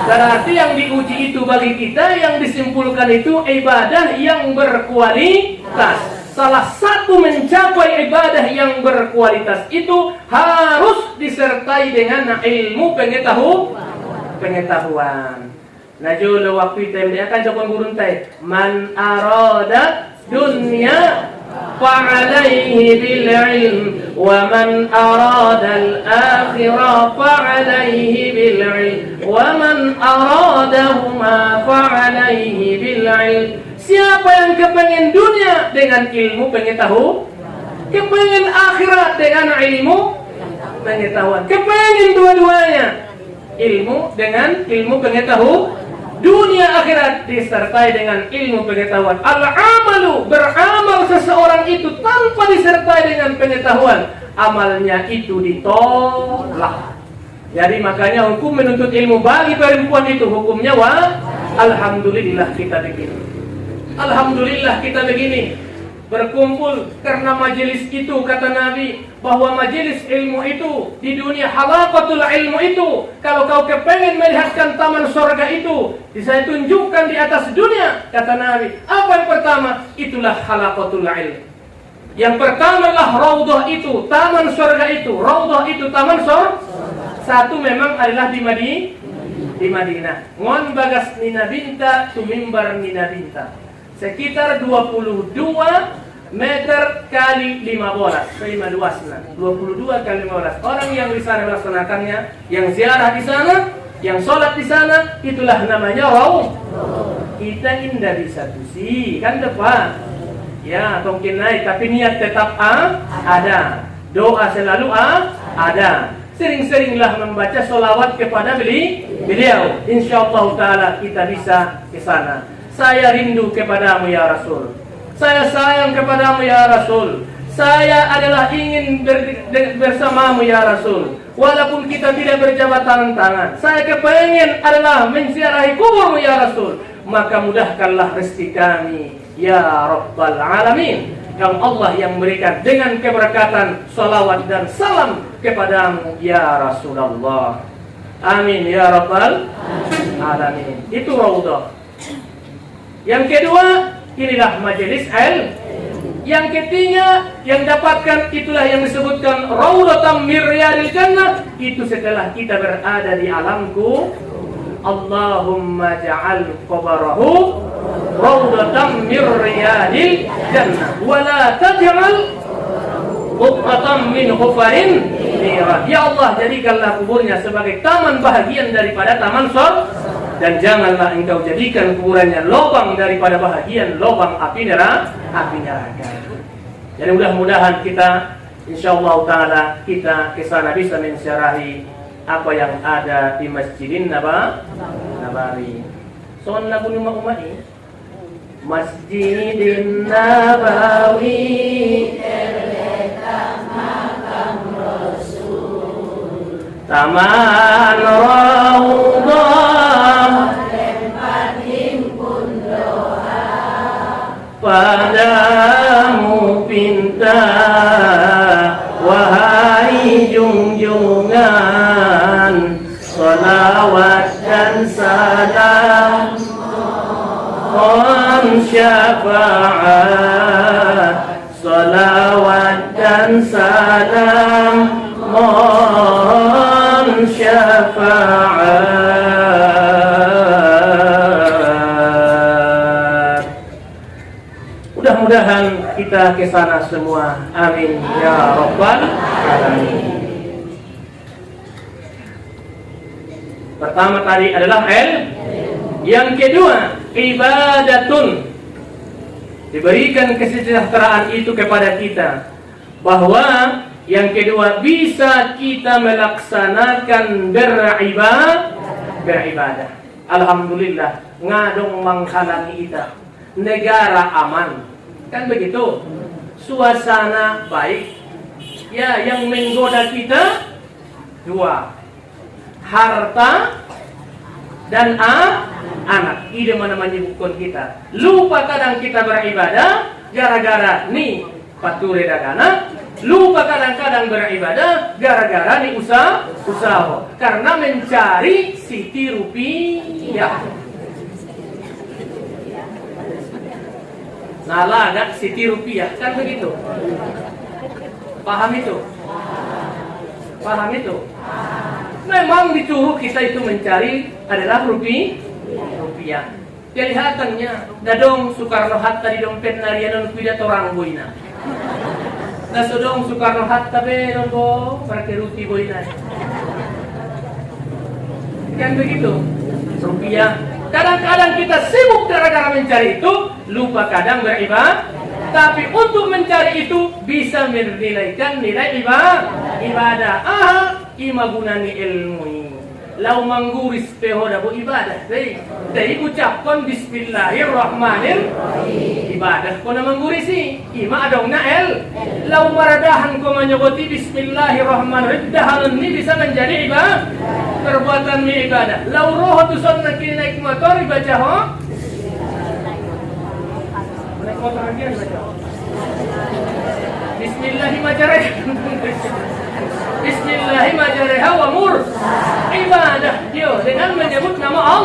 Berarti yang diuji itu bagi kita, yang disimpulkan itu ibadah yang berkualitas. Salah satu mencapai ibadah yang berkualitas itu harus disertai dengan ilmu pengetahuan. Najul waktu itu dia akan coba gurun tay man arada dunya فعليه بالعلم ومن أراد الآخرة فعليه بالعلم ومن أرادهما فعليه بالعلم. Siapa yang kepengen dunia dengan ilmu pengetahuan, kepengen akhirat dengan ilmu pengetahuan, kepengen dua-duanya, ilmu dengan ilmu pengetahuan, dunia akhirat disertai dengan ilmu pengetahuan. Al-amalu, beramal seseorang itu tanpa disertai dengan pengetahuan, amalnya itu ditolak. Jadi makanya hukum menuntut ilmu bagi perempuan itu hukumnya alhamdulillah kita begini. Alhamdulillah kita begini berkumpul karena majelis itu, kata Nabi bahwa majelis ilmu itu di dunia halaqatul ilmu itu, kalau kau kepengen melihatkan taman surga itu saya tunjukkan di atas dunia, kata Nabi. Apa yang pertama? Itulah halaqatul ilmu. Yang pertama lah raudhah itu, taman surga itu. Raudhah itu taman surga. Satu memang adalah di Madinah. Ngon bagas nina binta tu mimbar nina binta. Sekitar 22 meter kali 15, saya luasnya 22 kali 15. Orang yang di sana melaksanakannya, yang ziarah di sana, yang sholat di sana, itulah namanya raudhah. Kita indah di satu sisi, kan depan. Ya, mungkin naik, tapi niat tetap ada. Doa selalu ada. Sering-seringlah membaca sholawat kepada beliau. Insyaallah taala kita bisa ke sana. Saya rindu kepadamu ya Rasul. Saya sayang kepadamu ya Rasul. Saya adalah ingin bersamamu ya Rasul. Walaupun kita tidak berjabat tangan, saya kepengen adalah menziarahi kuburmu ya Rasul. Maka mudahkanlah rezeki kami ya Rabbal Alamin. Yang Allah yang memberikan dengan keberkatan salawat dan salam kepadamu ya Rasulullah. Amin ya Rabbal Alamin. Itu raudhah. Yang kedua, inilah majelis ilmu. Yang ketiga, yang dapatkan itulah yang disebutkan raudhatam min riyadil jannah. Itu setelah kita berada di alamku. Allahumma ja'al qabrahu raudhatam min riyadil jannah wa la taj'al qubatan min hufarin nira. Ya Allah, jadikanlah kuburnya sebagai taman bahagian daripada taman surga, dan janganlah engkau jadikan kuburannya lubang daripada bahagian lubang api neraka. Jadi mudah-mudahan kita insyaallah taala kita ke sana bisa mensyarahi apa yang ada di Masjidin Nabawi. Soal lagu umai Masjidin Nabawi terletak makam Rasul, taman raudhah tempat himpun doa, padamu pinta wahai junjungan, salawat dan salam mohon syafaat, salawat dan salam mohon syafaat. Mudah-mudahan kita ke sana semua. Amin ya Rabbal Alamin. Pertama tadi adalah yang kedua ibadatun. Diberikan kesejahteraan itu kepada kita, bahwa yang kedua bisa kita melaksanakan beribadah. Alhamdulillah ngadong menghalangi kita, negara aman, kan begitu, suasana baik. Ya, yang menggoda kita dua, harta dan anak. Ide mana menyibukkan kita. Lupa kadang kita beribadah gara-gara nih pature dagana. Lupa kadang-kadang beribadah gara-gara nih usaha. Karena mencari siti rupiah. Salah agak siti rupiah, kan begitu. Paham itu? Paham itu? Memang disuruh kita itu mencari adalah rupiah. Kelihatannya dadong Soekarno Hatta di dompet narianon pidato orang boina. Nasodong Soekarno Hatta be nunggu perkeruti boinan. Kan begitu. Rupiah. Kadang-kadang kita sibuk gara-gara mencari itu, lupa kadang beribadah. Tapi untuk mencari itu bisa menilaikan nilai ibadah. Ima gunani ilmu ini. Lau mangguris pehoda bu ibadah. Dari ucapkan Bismillahirrahmanirrahim. Ibadah kona manggurisi. Ima adongna Lau maradahan ko menyeboti Bismillahirrahmanirrahim. Dahanan ini bisa menjadi ibadah. Perbuatan mi ibadah. Lau roh tu son nak naik motor ibadah ho. Naik motor lagi ibadah. Bismillahirrahmanirrahim. Bismillahirrahmanirrahim wa mur ibadah dia dengan menyebut nama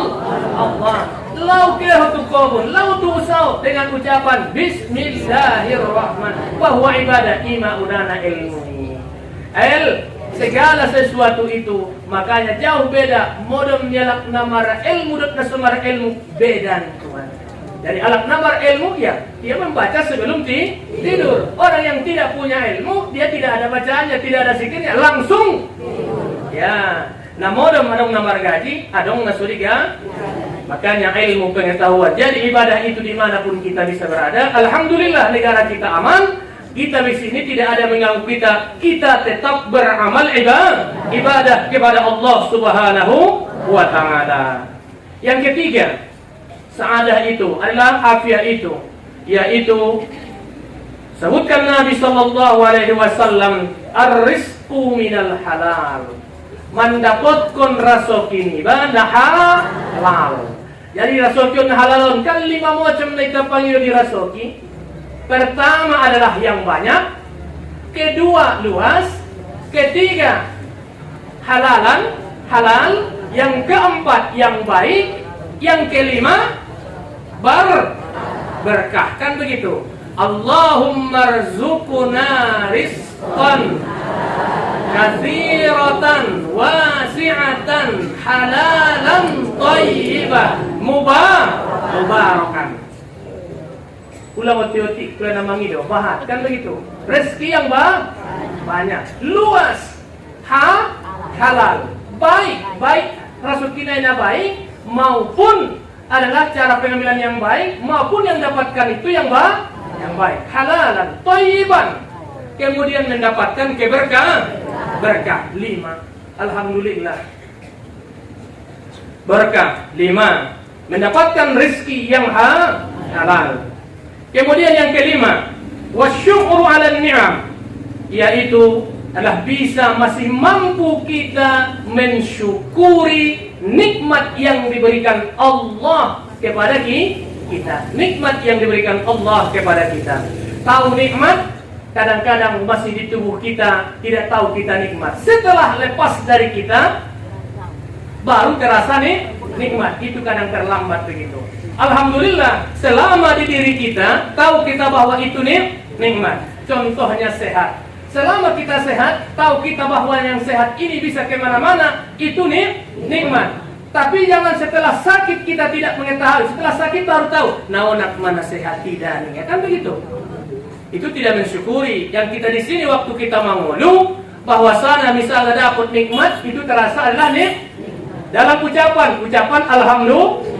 Allah. Lau kira tu kabun, lau tu usau dengan ucapan Bismillahirrahmanirrahim. Bahwa ibadah ima udana ilmu. Segala sesuatu itu makanya jauh beda modem nyalak namara ilmu dan nasamara ilmu beda Tuhan. Dari alat namar ilmu ya dia membaca sebelum tidur. Orang yang tidak punya ilmu dia tidak ada bacaannya, tidak ada zikirnya, langsung ya. Nah modem adong namar gaji, adong nasuriga. Makanya ilmu pengetahuan. Jadi ibadah itu dimanapun kita bisa berada. Alhamdulillah negara kita aman. Kita di sini tidak ada mengganggu kita. Kita tetap beramal ibadah kepada Allah Subhanahu wa Ta'ala. Yang ketiga, saadah itu adalah afiat itu, yaitu sebutkan Nabi sallallahu alaihi wasallam ar-rizqu minal halal. Mendapatkan rasokin ibadah halal. Jadi rasokin halalon kan 5 macam kita panggil di rasoki. Pertama adalah yang banyak, kedua luas, ketiga halal, yang keempat yang baik, yang kelima berkah, kan begitu. Allahumma rzuqna rizqan katsiratan wasi'atan halalan thayyibah mubarakan. Ulang otik kena mangido bahat, kan begitu. Rezeki yang banyak, luas, halal, baik rasulkinanya baik maupun adalah cara pengambilan yang baik maupun yang dapatkan itu yang baik, halalan, thayyiban. Kemudian mendapatkan berkah 5. Alhamdulillah. Berkah 5, mendapatkan rezeki yang halal. Kemudian yang kelima, wasyukru 'ala ni'am, yaitu adalah bisa masih mampu kita mensyukuri nikmat yang diberikan Allah kepada kita. Nikmat yang diberikan Allah kepada kita. Tahu nikmat, kadang-kadang masih di tubuh kita tidak tahu kita nikmat. Setelah lepas dari kita, baru terasa nikmat. Itu kadang terlambat begitu. Alhamdulillah, selama di diri kita tahu kita bahwa itu nikmat. Contohnya sehat. Selama kita sehat, tahu kita bahwa yang sehat ini bisa kemana-mana, itu nikmat. Tapi jangan setelah sakit kita tidak mengetahui. Setelah sakit baru tahu, naonak mana sehat tidak nih, ya kan begitu? Itu tidak mensyukuri. Yang kita di sini waktu kita mengeluh bahwasanya misalnya dapat nikmat, itu terasa adalah dalam ucapan alhamdulillah.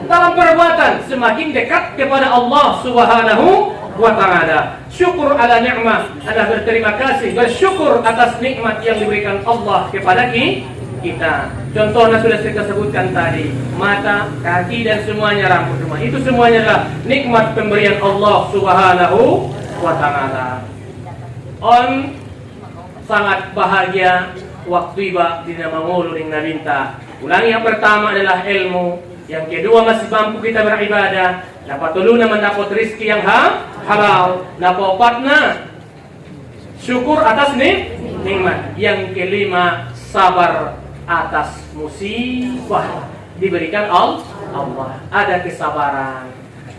Dalam perbuatan semakin dekat kepada Allah Subhanahu wa Ta'ala. Syukur ala ni'mah adalah berterima kasih, bersyukur atas nikmat yang diberikan Allah kepada kita. Contohnya sudah kita sebutkan tadi, mata, kaki dan semuanya rambut semua. Itu semuanya adalah nikmat pemberian Allah Subhanahu wa Ta'ala. Sangat bahagia waktu iba di nama ngulung nabinta. Ulangi, yang pertama adalah ilmu. Yang kedua masih mampu kita beribadah. Napatuluna mendapat rizki yang halal. Napopatna syukur atas nikmat. Yang kelima sabar atas musibah diberikan Allah. Ada kesabaran.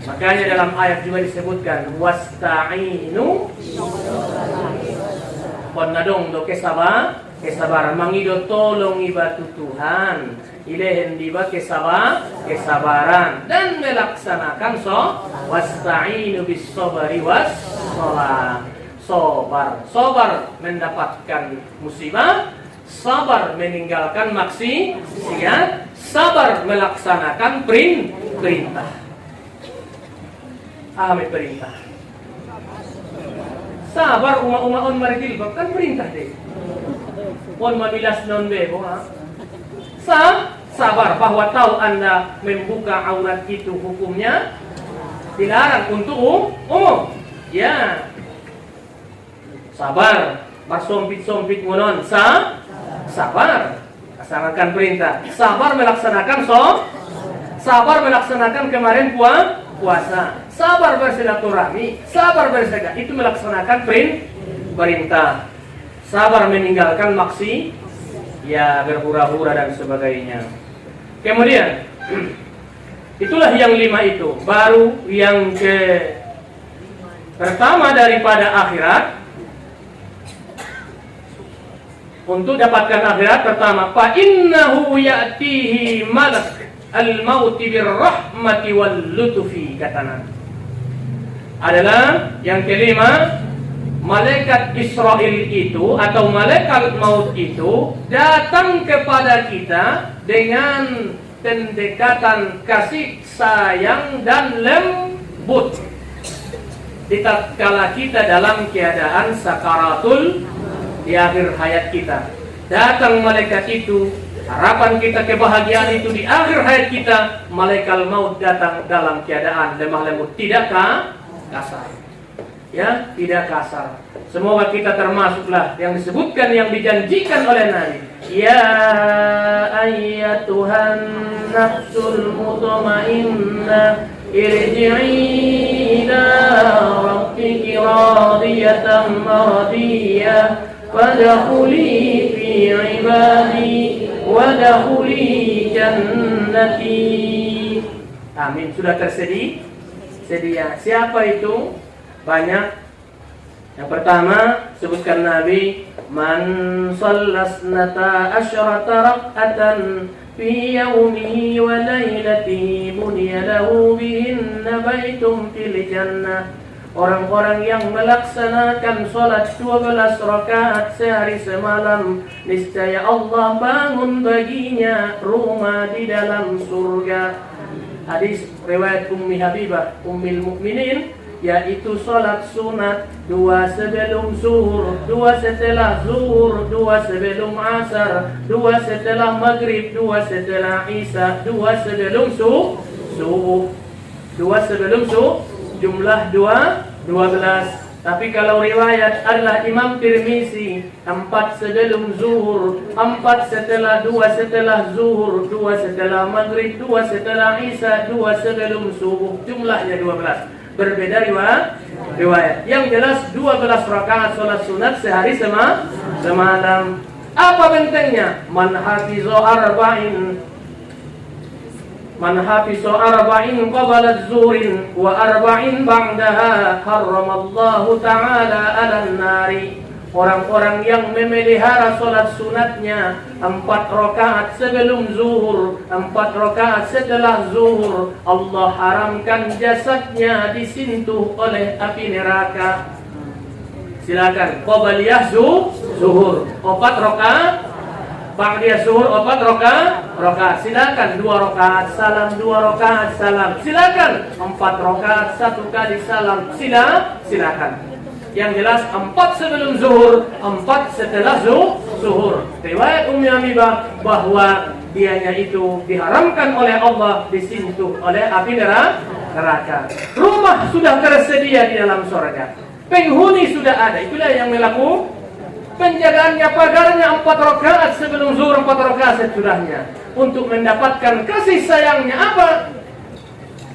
Makanya dalam ayat juga disebutkan wasta'inu ponnadong do kesabar kesabaran. Mangido tolong ibatu Tuhan. Ilehen diba kesabaran dan melaksanakan wasta'inu bis sabari was shalah. Sabar mendapatkan musibah, sabar meninggalkan maksiat, sabar melaksanakan perintah. Ame perintah. Sabar umat marigil kan perintah deh. Pon mamilas non bebo ha. Sabar bahwa tahu Anda membuka aurat itu hukumnya dilarang untuk umum. Ya. Sabar, bersompit-sompit ngonon. Sabar, laksanakan perintah. Sabar melaksanakan sabar melaksanakan kemarin puasa. Sabar bersilaturahmi, sabar bersedekah, itu melaksanakan perintah. Sabar meninggalkan ya berhura-hura dan sebagainya. Kemudian itulah yang 5 itu. Baru yang pertama daripada akhirat. Untuk dapatkan akhirat pertama, fa innahu ya'tihi malak al-maut birrahmati wal lutfi katana. Adalah yang kelima, malaikat Israel itu atau malaikat maut itu datang kepada kita dengan pendekatan kasih sayang dan lembut di tatkala kita dalam keadaan sakaratul di akhir hayat kita. Datang malaikat itu, harapan kita kebahagiaan itu di akhir hayat kita. Malaikat maut datang dalam keadaan lemah lembut, tidak kasar. Ya, tidak kasar. Semoga kita termasuklah yang disebutkan, yang dijanjikan oleh Nabi. Ya ayyatuhan nafsul mutmainnah irji'i ila rabbiki radiyatan maradiyah Wadkhuli fi ibadi wadkhuli jannati. Amin. Sudah sedia. Siapa itu? Banyak. Yang pertama sebutkan Nabi, man sallasnata asyrata rak'atan fi yawmihi wa lailatihi bunya lahu bihinna baitum fil jannah. Orang-orang yang melaksanakan sholat 12 rakaat sehari semalam, niscaya Allah bangun baginya rumah di dalam surga. Hadis riwayat Ummi Habibah Ummul Mukminin, yaitu sholat sunat 2 sebelum zuhur, 2 setelah zuhur, 2 sebelum asar, 2 setelah maghrib, 2 setelah isya, 2 sebelum subuh, 2 sebelum jumlah 12. Tapi kalau riwayat adalah Imam Tirmizi, 4 sebelum zuhur, 4 setelah 2 setelah zuhur, 2 setelah maghrib, 2 setelah isya, 2 sebelum subuh, jumlahnya 12. Berbeda riwayat. Yang jelas 12 rakaat sholat sunat sehari semalam. Apa bentengnya? Man hafizu arba'in qabla zurin wa arba'in ba'daha harramallahu ta'ala 'alan nari. Orang-orang yang memelihara sholat sunatnya 4 rakaat sebelum zuhur, 4 rakaat setelah zuhur, Allah haramkan jasadnya disentuh oleh api neraka. Silakan qabliyah zuhur 4 rakaat, ba'diyah zuhur 4 rakaat. Silakan 2 rakaat salam, 2 rakaat salam. Silakan 4 rakaat 1 kali salam. Silakan. Yang jelas 4 sebelum zuhur, 4 setelah zuhur. Riwayat Ummi Habibah bahwa dianya itu diharamkan oleh Allah disentuh oleh api neraka. Rumah sudah tersedia di dalam surga. Penghuni sudah ada. Itulah yang melakukan penjagaannya, pagarnya 4 rakaat sebelum zuhur, 4 rakaat sesudahnya. Untuk mendapatkan kasih sayangnya apa?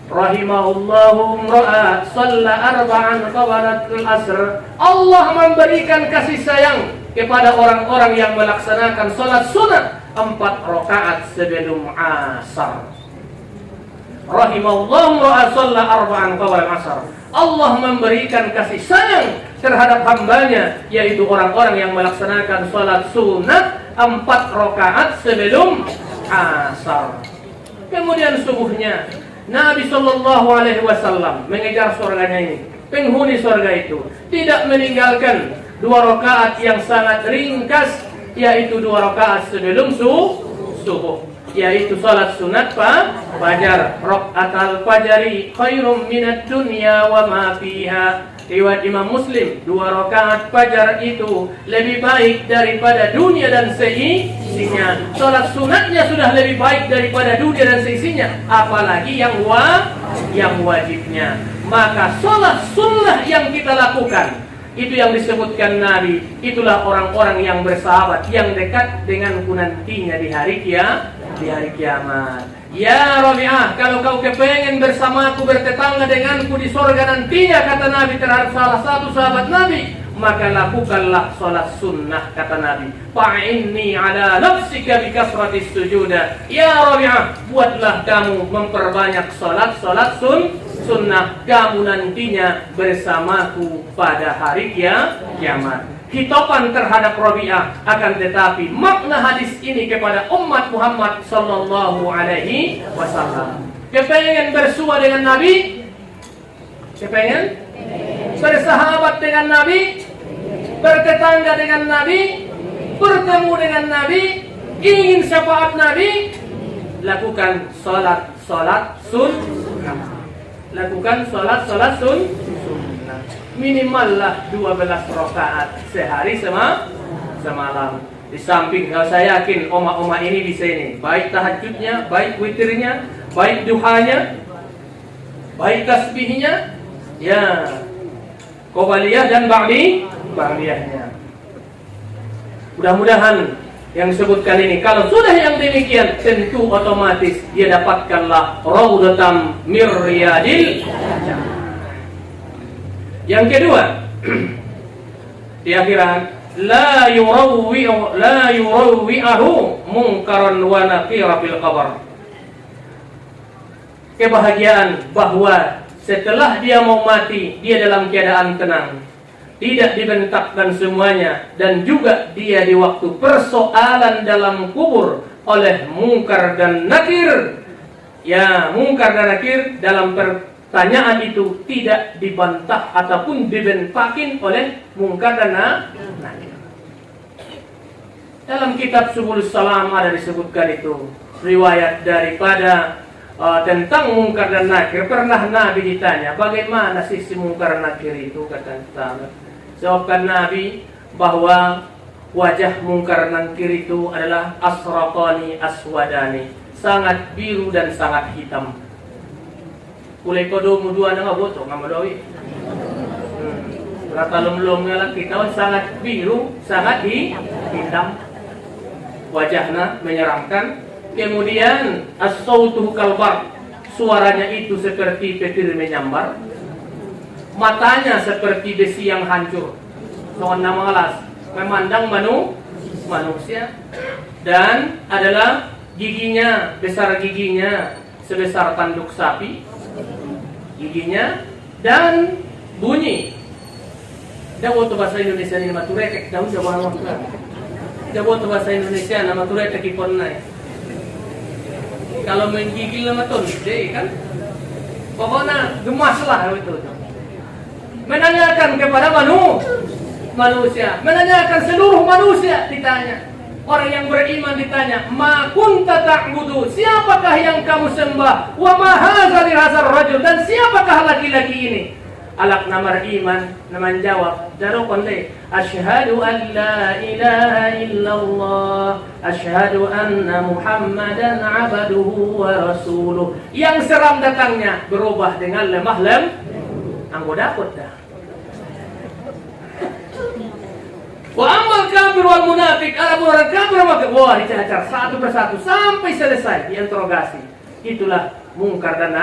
Rahimahullahu ra'a shalla arba'an qablatul asr. Allah memberikan kasih sayang kepada orang-orang yang melaksanakan salat sunat 4 rakaat sebelum asar. Rahimahullahu ra'a shalla arba'an qablatul asr. Allah memberikan kasih sayang terhadap hambanya, yaitu orang-orang yang melaksanakan sholat sunat 4 rakaat sebelum asar. Kemudian subuhnya Nabi Shallallahu Alaihi Wasallam mengejar surganya ini. Penghuni surga itu tidak meninggalkan 2 rakaat yang sangat ringkas, yaitu 2 rakaat sebelum subuh, yaitu salat sunat fajar. Rakaatul fajri khairum minad dunya wa ma fiha. Riwayat Imam Muslim, 2 rakaat fajar itu lebih baik daripada dunia dan seisinya. Salat sunatnya sudah lebih baik daripada dunia dan seisinya, apalagi yang wajibnya. Maka salat sunnah yang kita lakukan, itu yang disebutkan Nabi, itulah orang-orang yang bersahabat, yang dekat denganku nantinya di hari kiamat. Ya Rabi'ah, kalau kau kepengen bersamaku, bertetangga denganku di surga nantinya, kata Nabi terhadap salah satu sahabat Nabi, maka lakukanlah salat sunnah, kata Nabi. Fa'inni ala nafsika bi kasratis sujuda. Ya Rabi'ah, buatlah kamu memperbanyak salat sunnah, kamu nantinya bersamaku pada hari kiamat. Hitopan terhadap Rabi'ah, akan tetapi makna hadis ini kepada umat Muhammad sallallahu alaihi wasallam. Kepengen bersua dengan Nabi? Kepengen? Bersahabat dengan Nabi? Bertetangga dengan Nabi? Bertemu dengan Nabi? Ingin syafaat Nabi? Lakukan salat sunnah. Lakukan salat sunnah. Minimallah 12 rakaat sehari semalam. Di samping, kalau saya yakin oma-oma ini di sini, baik tahajudnya, baik witirnya, baik duhanya, baik tasbihnya, ya, qobaliyah dan ba'diyahnya. Mudah-mudahan yang disebutkan ini, kalau sudah yang demikian, tentu otomatis dia dapatkanlah raudhatam mir riyadil jannah. Yang kedua, di akhirat, la yurawwi'ahu munkaran wa nakira fil qabr. Kebahagiaan bahwa setelah dia mau mati, dia dalam keadaan tenang, tidak dibentakkan semuanya, dan juga dia di waktu persoalan dalam kubur oleh mungkar dan nakir. Ya, mungkar dan nakir dalam pertanyaan itu tidak dibantah ataupun dibentakin oleh mungkar dan nakir. Dalam kitab Subulus Salam ada disebutkan itu riwayat daripada tentang mungkar dan nakir. Pernah Nabi ditanya, bagaimana sisi mungkar dan nakir itu, kata Nabi. Jawabkan Nabi bahwa wajah mungkar dan nakir itu adalah asraqani aswadani, sangat biru dan sangat hitam. Kulay kodo mudua na nga boto nga madawi. Ratalom-lom nga lang kita, sangat biru, sangat hitam. Wajahnya menyeramkan. Kemudian as-sautuhu kalbar, suaranya itu seperti petir menyambar. Matanya seperti besi yang hancur. Soal nama alas, memandang manusia. Dan adalah giginya, besar giginya sebesar tanduk sapi. Giginya dan bunyi. Dapat bahasa Indonesia ini maturetek, daun jawa nama. Dapat bahasa Indonesia nama turetek ipon nai. Kalau menggigil nama ton, deh kan. Pokoknya gemaslah itu. Menanyakan kepada manusia, menanyakan seluruh manusia ditanya. Orang yang beriman ditanya, ma kunta ta'budu, siapakah yang kamu sembah? Wa ma hadzal rajul, dan siapakah laki-laki ini? Alak namar iman, naman jawab, darukon deh, asyhadu an la ilaha illallah, asyhadu anna Muhammadan abduhu wa rasuluh. Yang seram datangnya berubah dengan lemah anggo dapet dah. Wa amal kafir wal munafik, ada orang kafir maka wah dicacar satu persatu sampai selesai diinterogasi. Itulah mungkar dan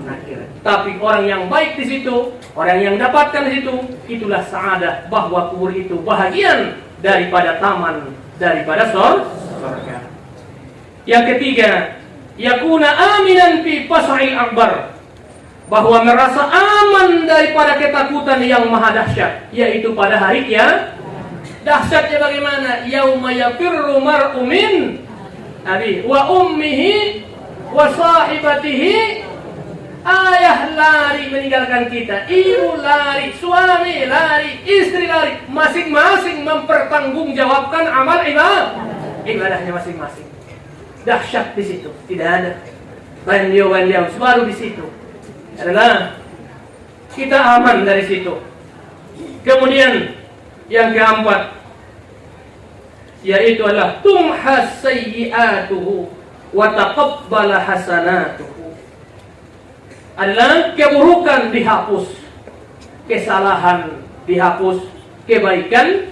nakir. Tapi orang yang baik di situ, orang yang dapatkan di situ, itulah sa'adah, bahwa kubur itu bahagian daripada taman, daripada surga. Yang ketiga, yakuna aminan fi fas'il akbar. bahwa merasa aman daripada ketakutan yang maha dahsyat, yaitu pada hari kiamat. Dahsyatnya bagaimana? Yauma yafirru mar'u min abi wa ummihi wa sahibatihi. Ayah lari meninggalkan kita, ibu lari, suami lari, istri lari, masing-masing mempertanggungjawabkan amal ibadahnya masing-masing. Dahsyat di situ, tidak ada bandiau-bandiau, baru di situ adalah kita aman dari situ. Kemudian yang keempat, yaitu adalah tumhas sayyi'atuhu wa taqabbala hasanatuhu. Adalah keburukan dihapus, kesalahan dihapus, kebaikan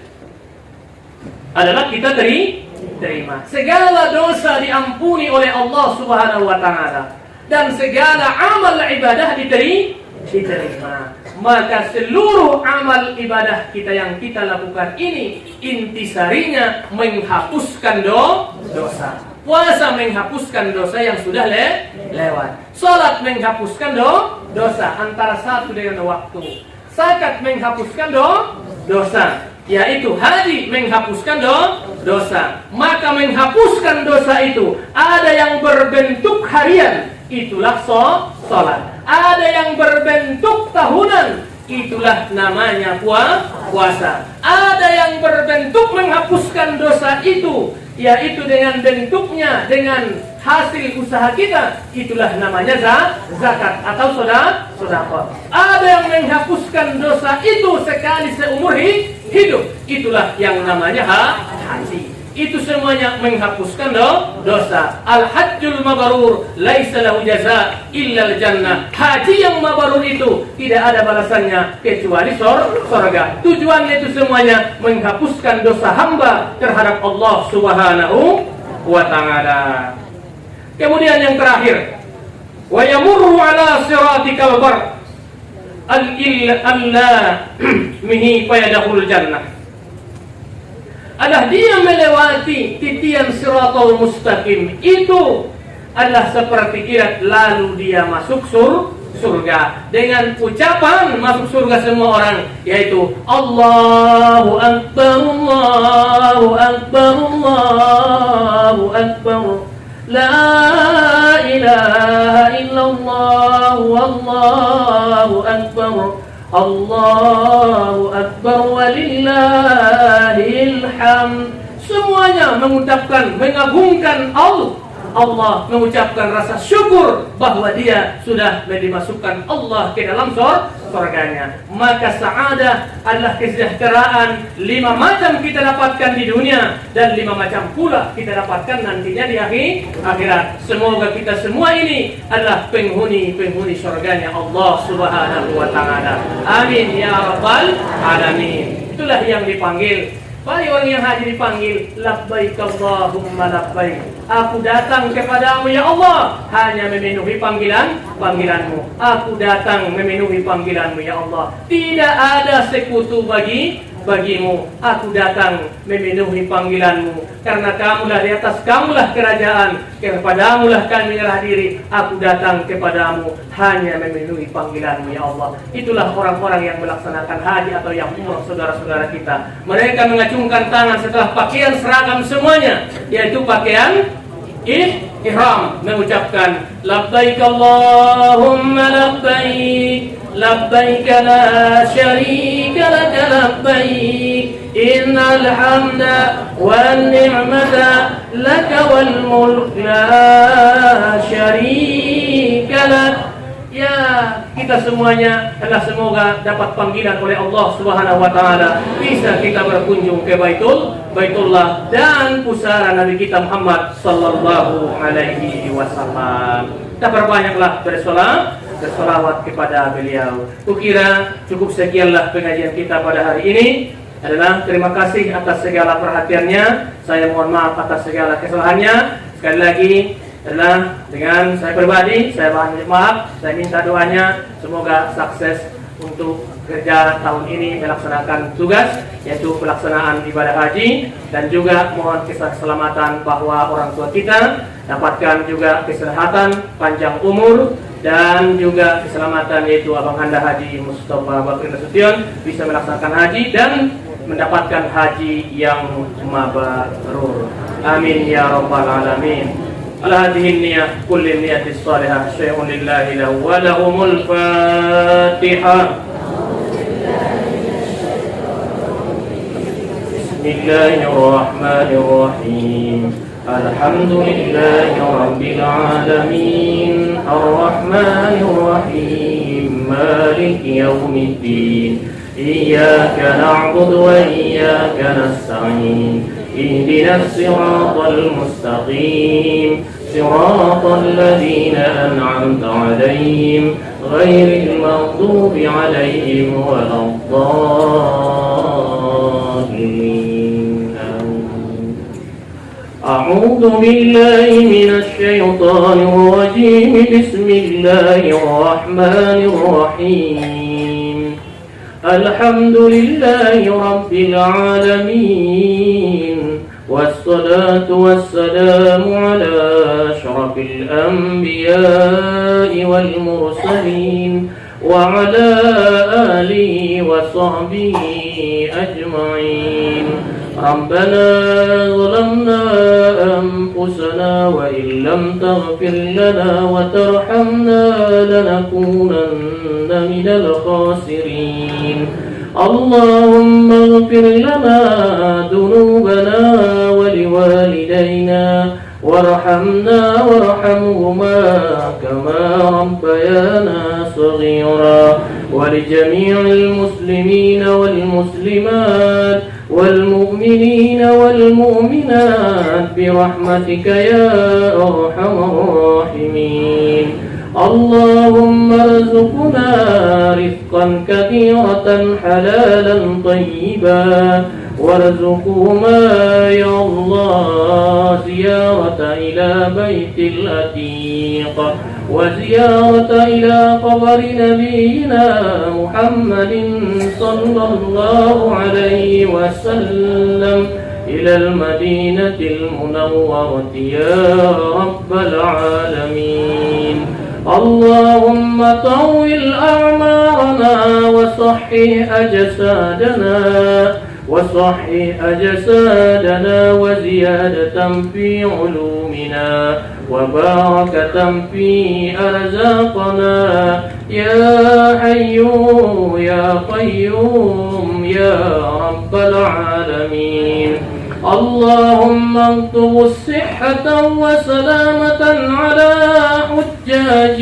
adalah kita terima. Segala dosa diampuni oleh Allah Subhanahu wa taala dan segala amal ibadah diterima. Maka seluruh amal ibadah kita yang kita lakukan ini intisarinya menghapuskan dosa. Puasa menghapuskan dosa yang sudah lewat. Salat menghapuskan dosa antara satu dengan waktu. Zakat menghapuskan dosa. Yaitu haji menghapuskan dosa. Maka menghapuskan dosa itu ada yang berbentuk harian, itulah salat. Ada yang berbentuk tahunan, itulah namanya puasa. Ada yang berbentuk menghapuskan dosa itu, yaitu dengan bentuknya, dengan hasil usaha kita, itulah namanya zakat atau sedekah. Ada yang menghapuskan dosa itu sekali seumur hidup, itulah yang namanya haji. Itu semuanya menghapuskan dosa. Al-hajjul mabrur laisa lahu jaza illa al-jannah. Haji yang mabrur itu tidak ada balasannya kecuali surga. Tujuannya itu semuanya menghapuskan dosa hamba terhadap Allah Subhanahu wa taala. Kemudian yang terakhir, wa yamurru ala siratikal bar al-illa mihi fayadkhulul jannah. Adalah dia melewati titian siratal mustaqim itu adalah seperti kilat, lalu dia masuk surga dengan ucapan masuk surga semua orang, yaitu Allahu Akbar, Allahu Akbar, Allahu Akbar, la ilaha illallah, Allahu Akbar, Allahu Akbar walillahil hamd. Semuanya mengucapkan, mengagungkan Allah, mengucapkan rasa syukur bahwa dia sudah dimasukkan Allah ke dalam surganya. Maka sa'adah adalah kesejahteraan 5 macam kita dapatkan di dunia dan 5 macam pula kita dapatkan nantinya di akhirat. Semoga kita semua ini adalah penghuni surganya Allah Subhanahu wa taala. Amin ya rabbal alamin. Itulah yang dipanggil. Banyak orang yang haji dipanggil labbaik Allahumma labbaik. Aku datang kepadamu ya Allah, hanya memenuhi panggilanmu. Aku datang memenuhi panggilanmu ya Allah. Tidak ada sekutu bagimu. Aku datang memenuhi panggilanmu. Karena kamulah di atas, kamulah kerajaan, kepadamulah kami menyerah diri. Aku datang kepadamu hanya memenuhi panggilanmu ya Allah. Itulah orang-orang yang melaksanakan haji atau yang umrah, saudara-saudara kita. Mereka mengacungkan tangan setelah pakaian seragam semuanya, yaitu pakaian ihram, mengucapkan labbaik Allahumma labbaik, labbaik la syarika laka labbaik, innal hamda wan ni'mata laka wal mulk la syarika lak. Ya, kita semuanya adalah semoga dapat panggilan oleh Allah Subhanahu wa taala, bisa kita berkunjung ke Baitullah dan pusara Nabi kita Muhammad sallallahu alaihi wasallam. Kita perbanyaklah bersolawat kepada beliau. Kukira cukup sekianlah pengajian kita pada hari ini. Adalah terima kasih atas segala perhatiannya. Saya mohon maaf atas segala kesalahannya. Sekali lagi adalah dengan saya pribadi, saya mohon maaf, saya minta doanya semoga sukses untuk kerja tahun ini melaksanakan tugas, yaitu pelaksanaan ibadah haji, dan juga mohon keselamatan bahwa orang tua kita dapatkan juga kesehatan, panjang umur, dan juga keselamatan, yaitu Abang Handa Haji Mustafa Bakri Nasution bisa melaksanakan haji dan mendapatkan haji yang mabrur. Amin ya rabbal alamin. Ala hadhihi niyyah kulli niyyatis salihah syai'un lillahi lahu wa lahumul Fatihah. Bismillahirrahmanirrahim. Alhamdulillahi rabbil alamin. Ar-Rahmanir Rahim. Maliki yaumiddin. Iyyaka na'budu wa iyyaka nasta'in. Ihdinas siratal mustaqim. Siratal ladzina an'amta 'alaihim ghairil maghdubi 'alaihim waladdallin. أعوذ بالله من الشيطان الرجيم. بسم الله الرحمن الرحيم. الحمد لله رب العالمين، والصلاة والسلام على أشرف الأنبياء والمرسلين وعلى آله وصحبه أجمعين. ربنا ظلمنا أنفسنا وإن لم تغفر لنا وترحمنا لنكونن من الخاسرين. اللهم اغفر لنا ذنوبنا ولوالدينا وارحمنا وارحمهما كما ربيانا صغيرا، ولجميع المسلمين والمسلمات والمؤمنين والمؤمنات برحمتك يا أرحم الراحمين. اللهم ارزقنا رزقا كثيرا حلالا طيبا، وارزقهما يا الله زيارة إلى بيت العتيق، وزيارة إلى قبر نبينا محمد صلى الله عليه وسلم، إلى المدينة المنورة يا رب العالمين. اللهم طول أعمارنا وصحح أجسادنا وزيادة في علومنا وبركة في أرزاقنا يا حي يا قيوم يا رب العالمين. اللهم اكتب الصحة وسلامة على حجاج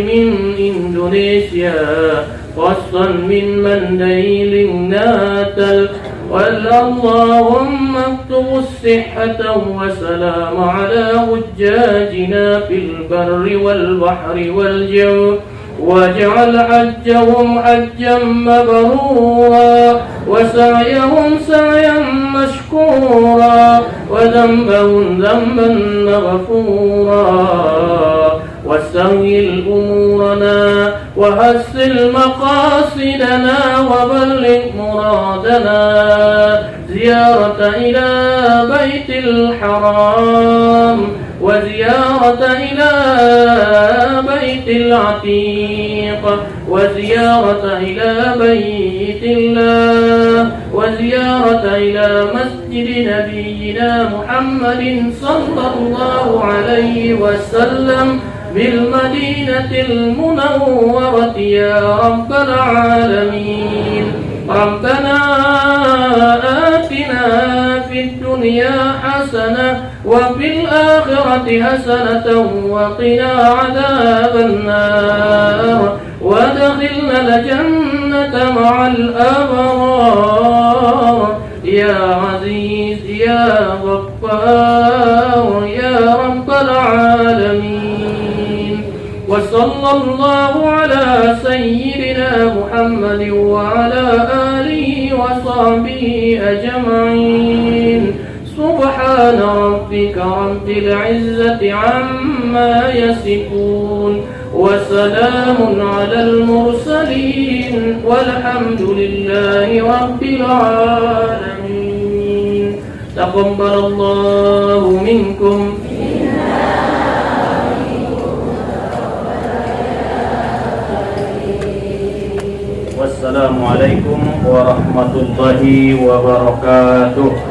من إندونيسيا، خاصة من منديل الناتل. اللهم اكتب الصحة والسلام على حجاجنا في البر والبحر والجو، واجعل حجهم حجا مبرورا، وسعيهم سعيا مشكورا، وذنبهم ذنبا مغفورا. وسهل أمورنا وحسن مقاصدنا وبلغ مرادنا، زيارة إلى بيت الحرام، وزيارة إلى بيت العتيق، وزيارة إلى بيت الله، وزيارة إلى مسجد نبينا محمد صلى الله عليه وسلم بالمدينة المنورة يا رب العالمين. ربنا آتنا في الدنيا حسنة وفي الآخرة حسنة وقنا عذاب النار، وادخلنا الجنة مع الأبرار يا عزيز يا غفار يا رب العالمين. وصلى الله على سيدنا محمد وعلى آله وصحبه أجمعين. سبحان ربك رب العزة عما يصفون، وسلام على المرسلين، والحمد لله رب العالمين. تقبل الله منكم. Wassalamualaikum warahmatullahi wabarakatuh.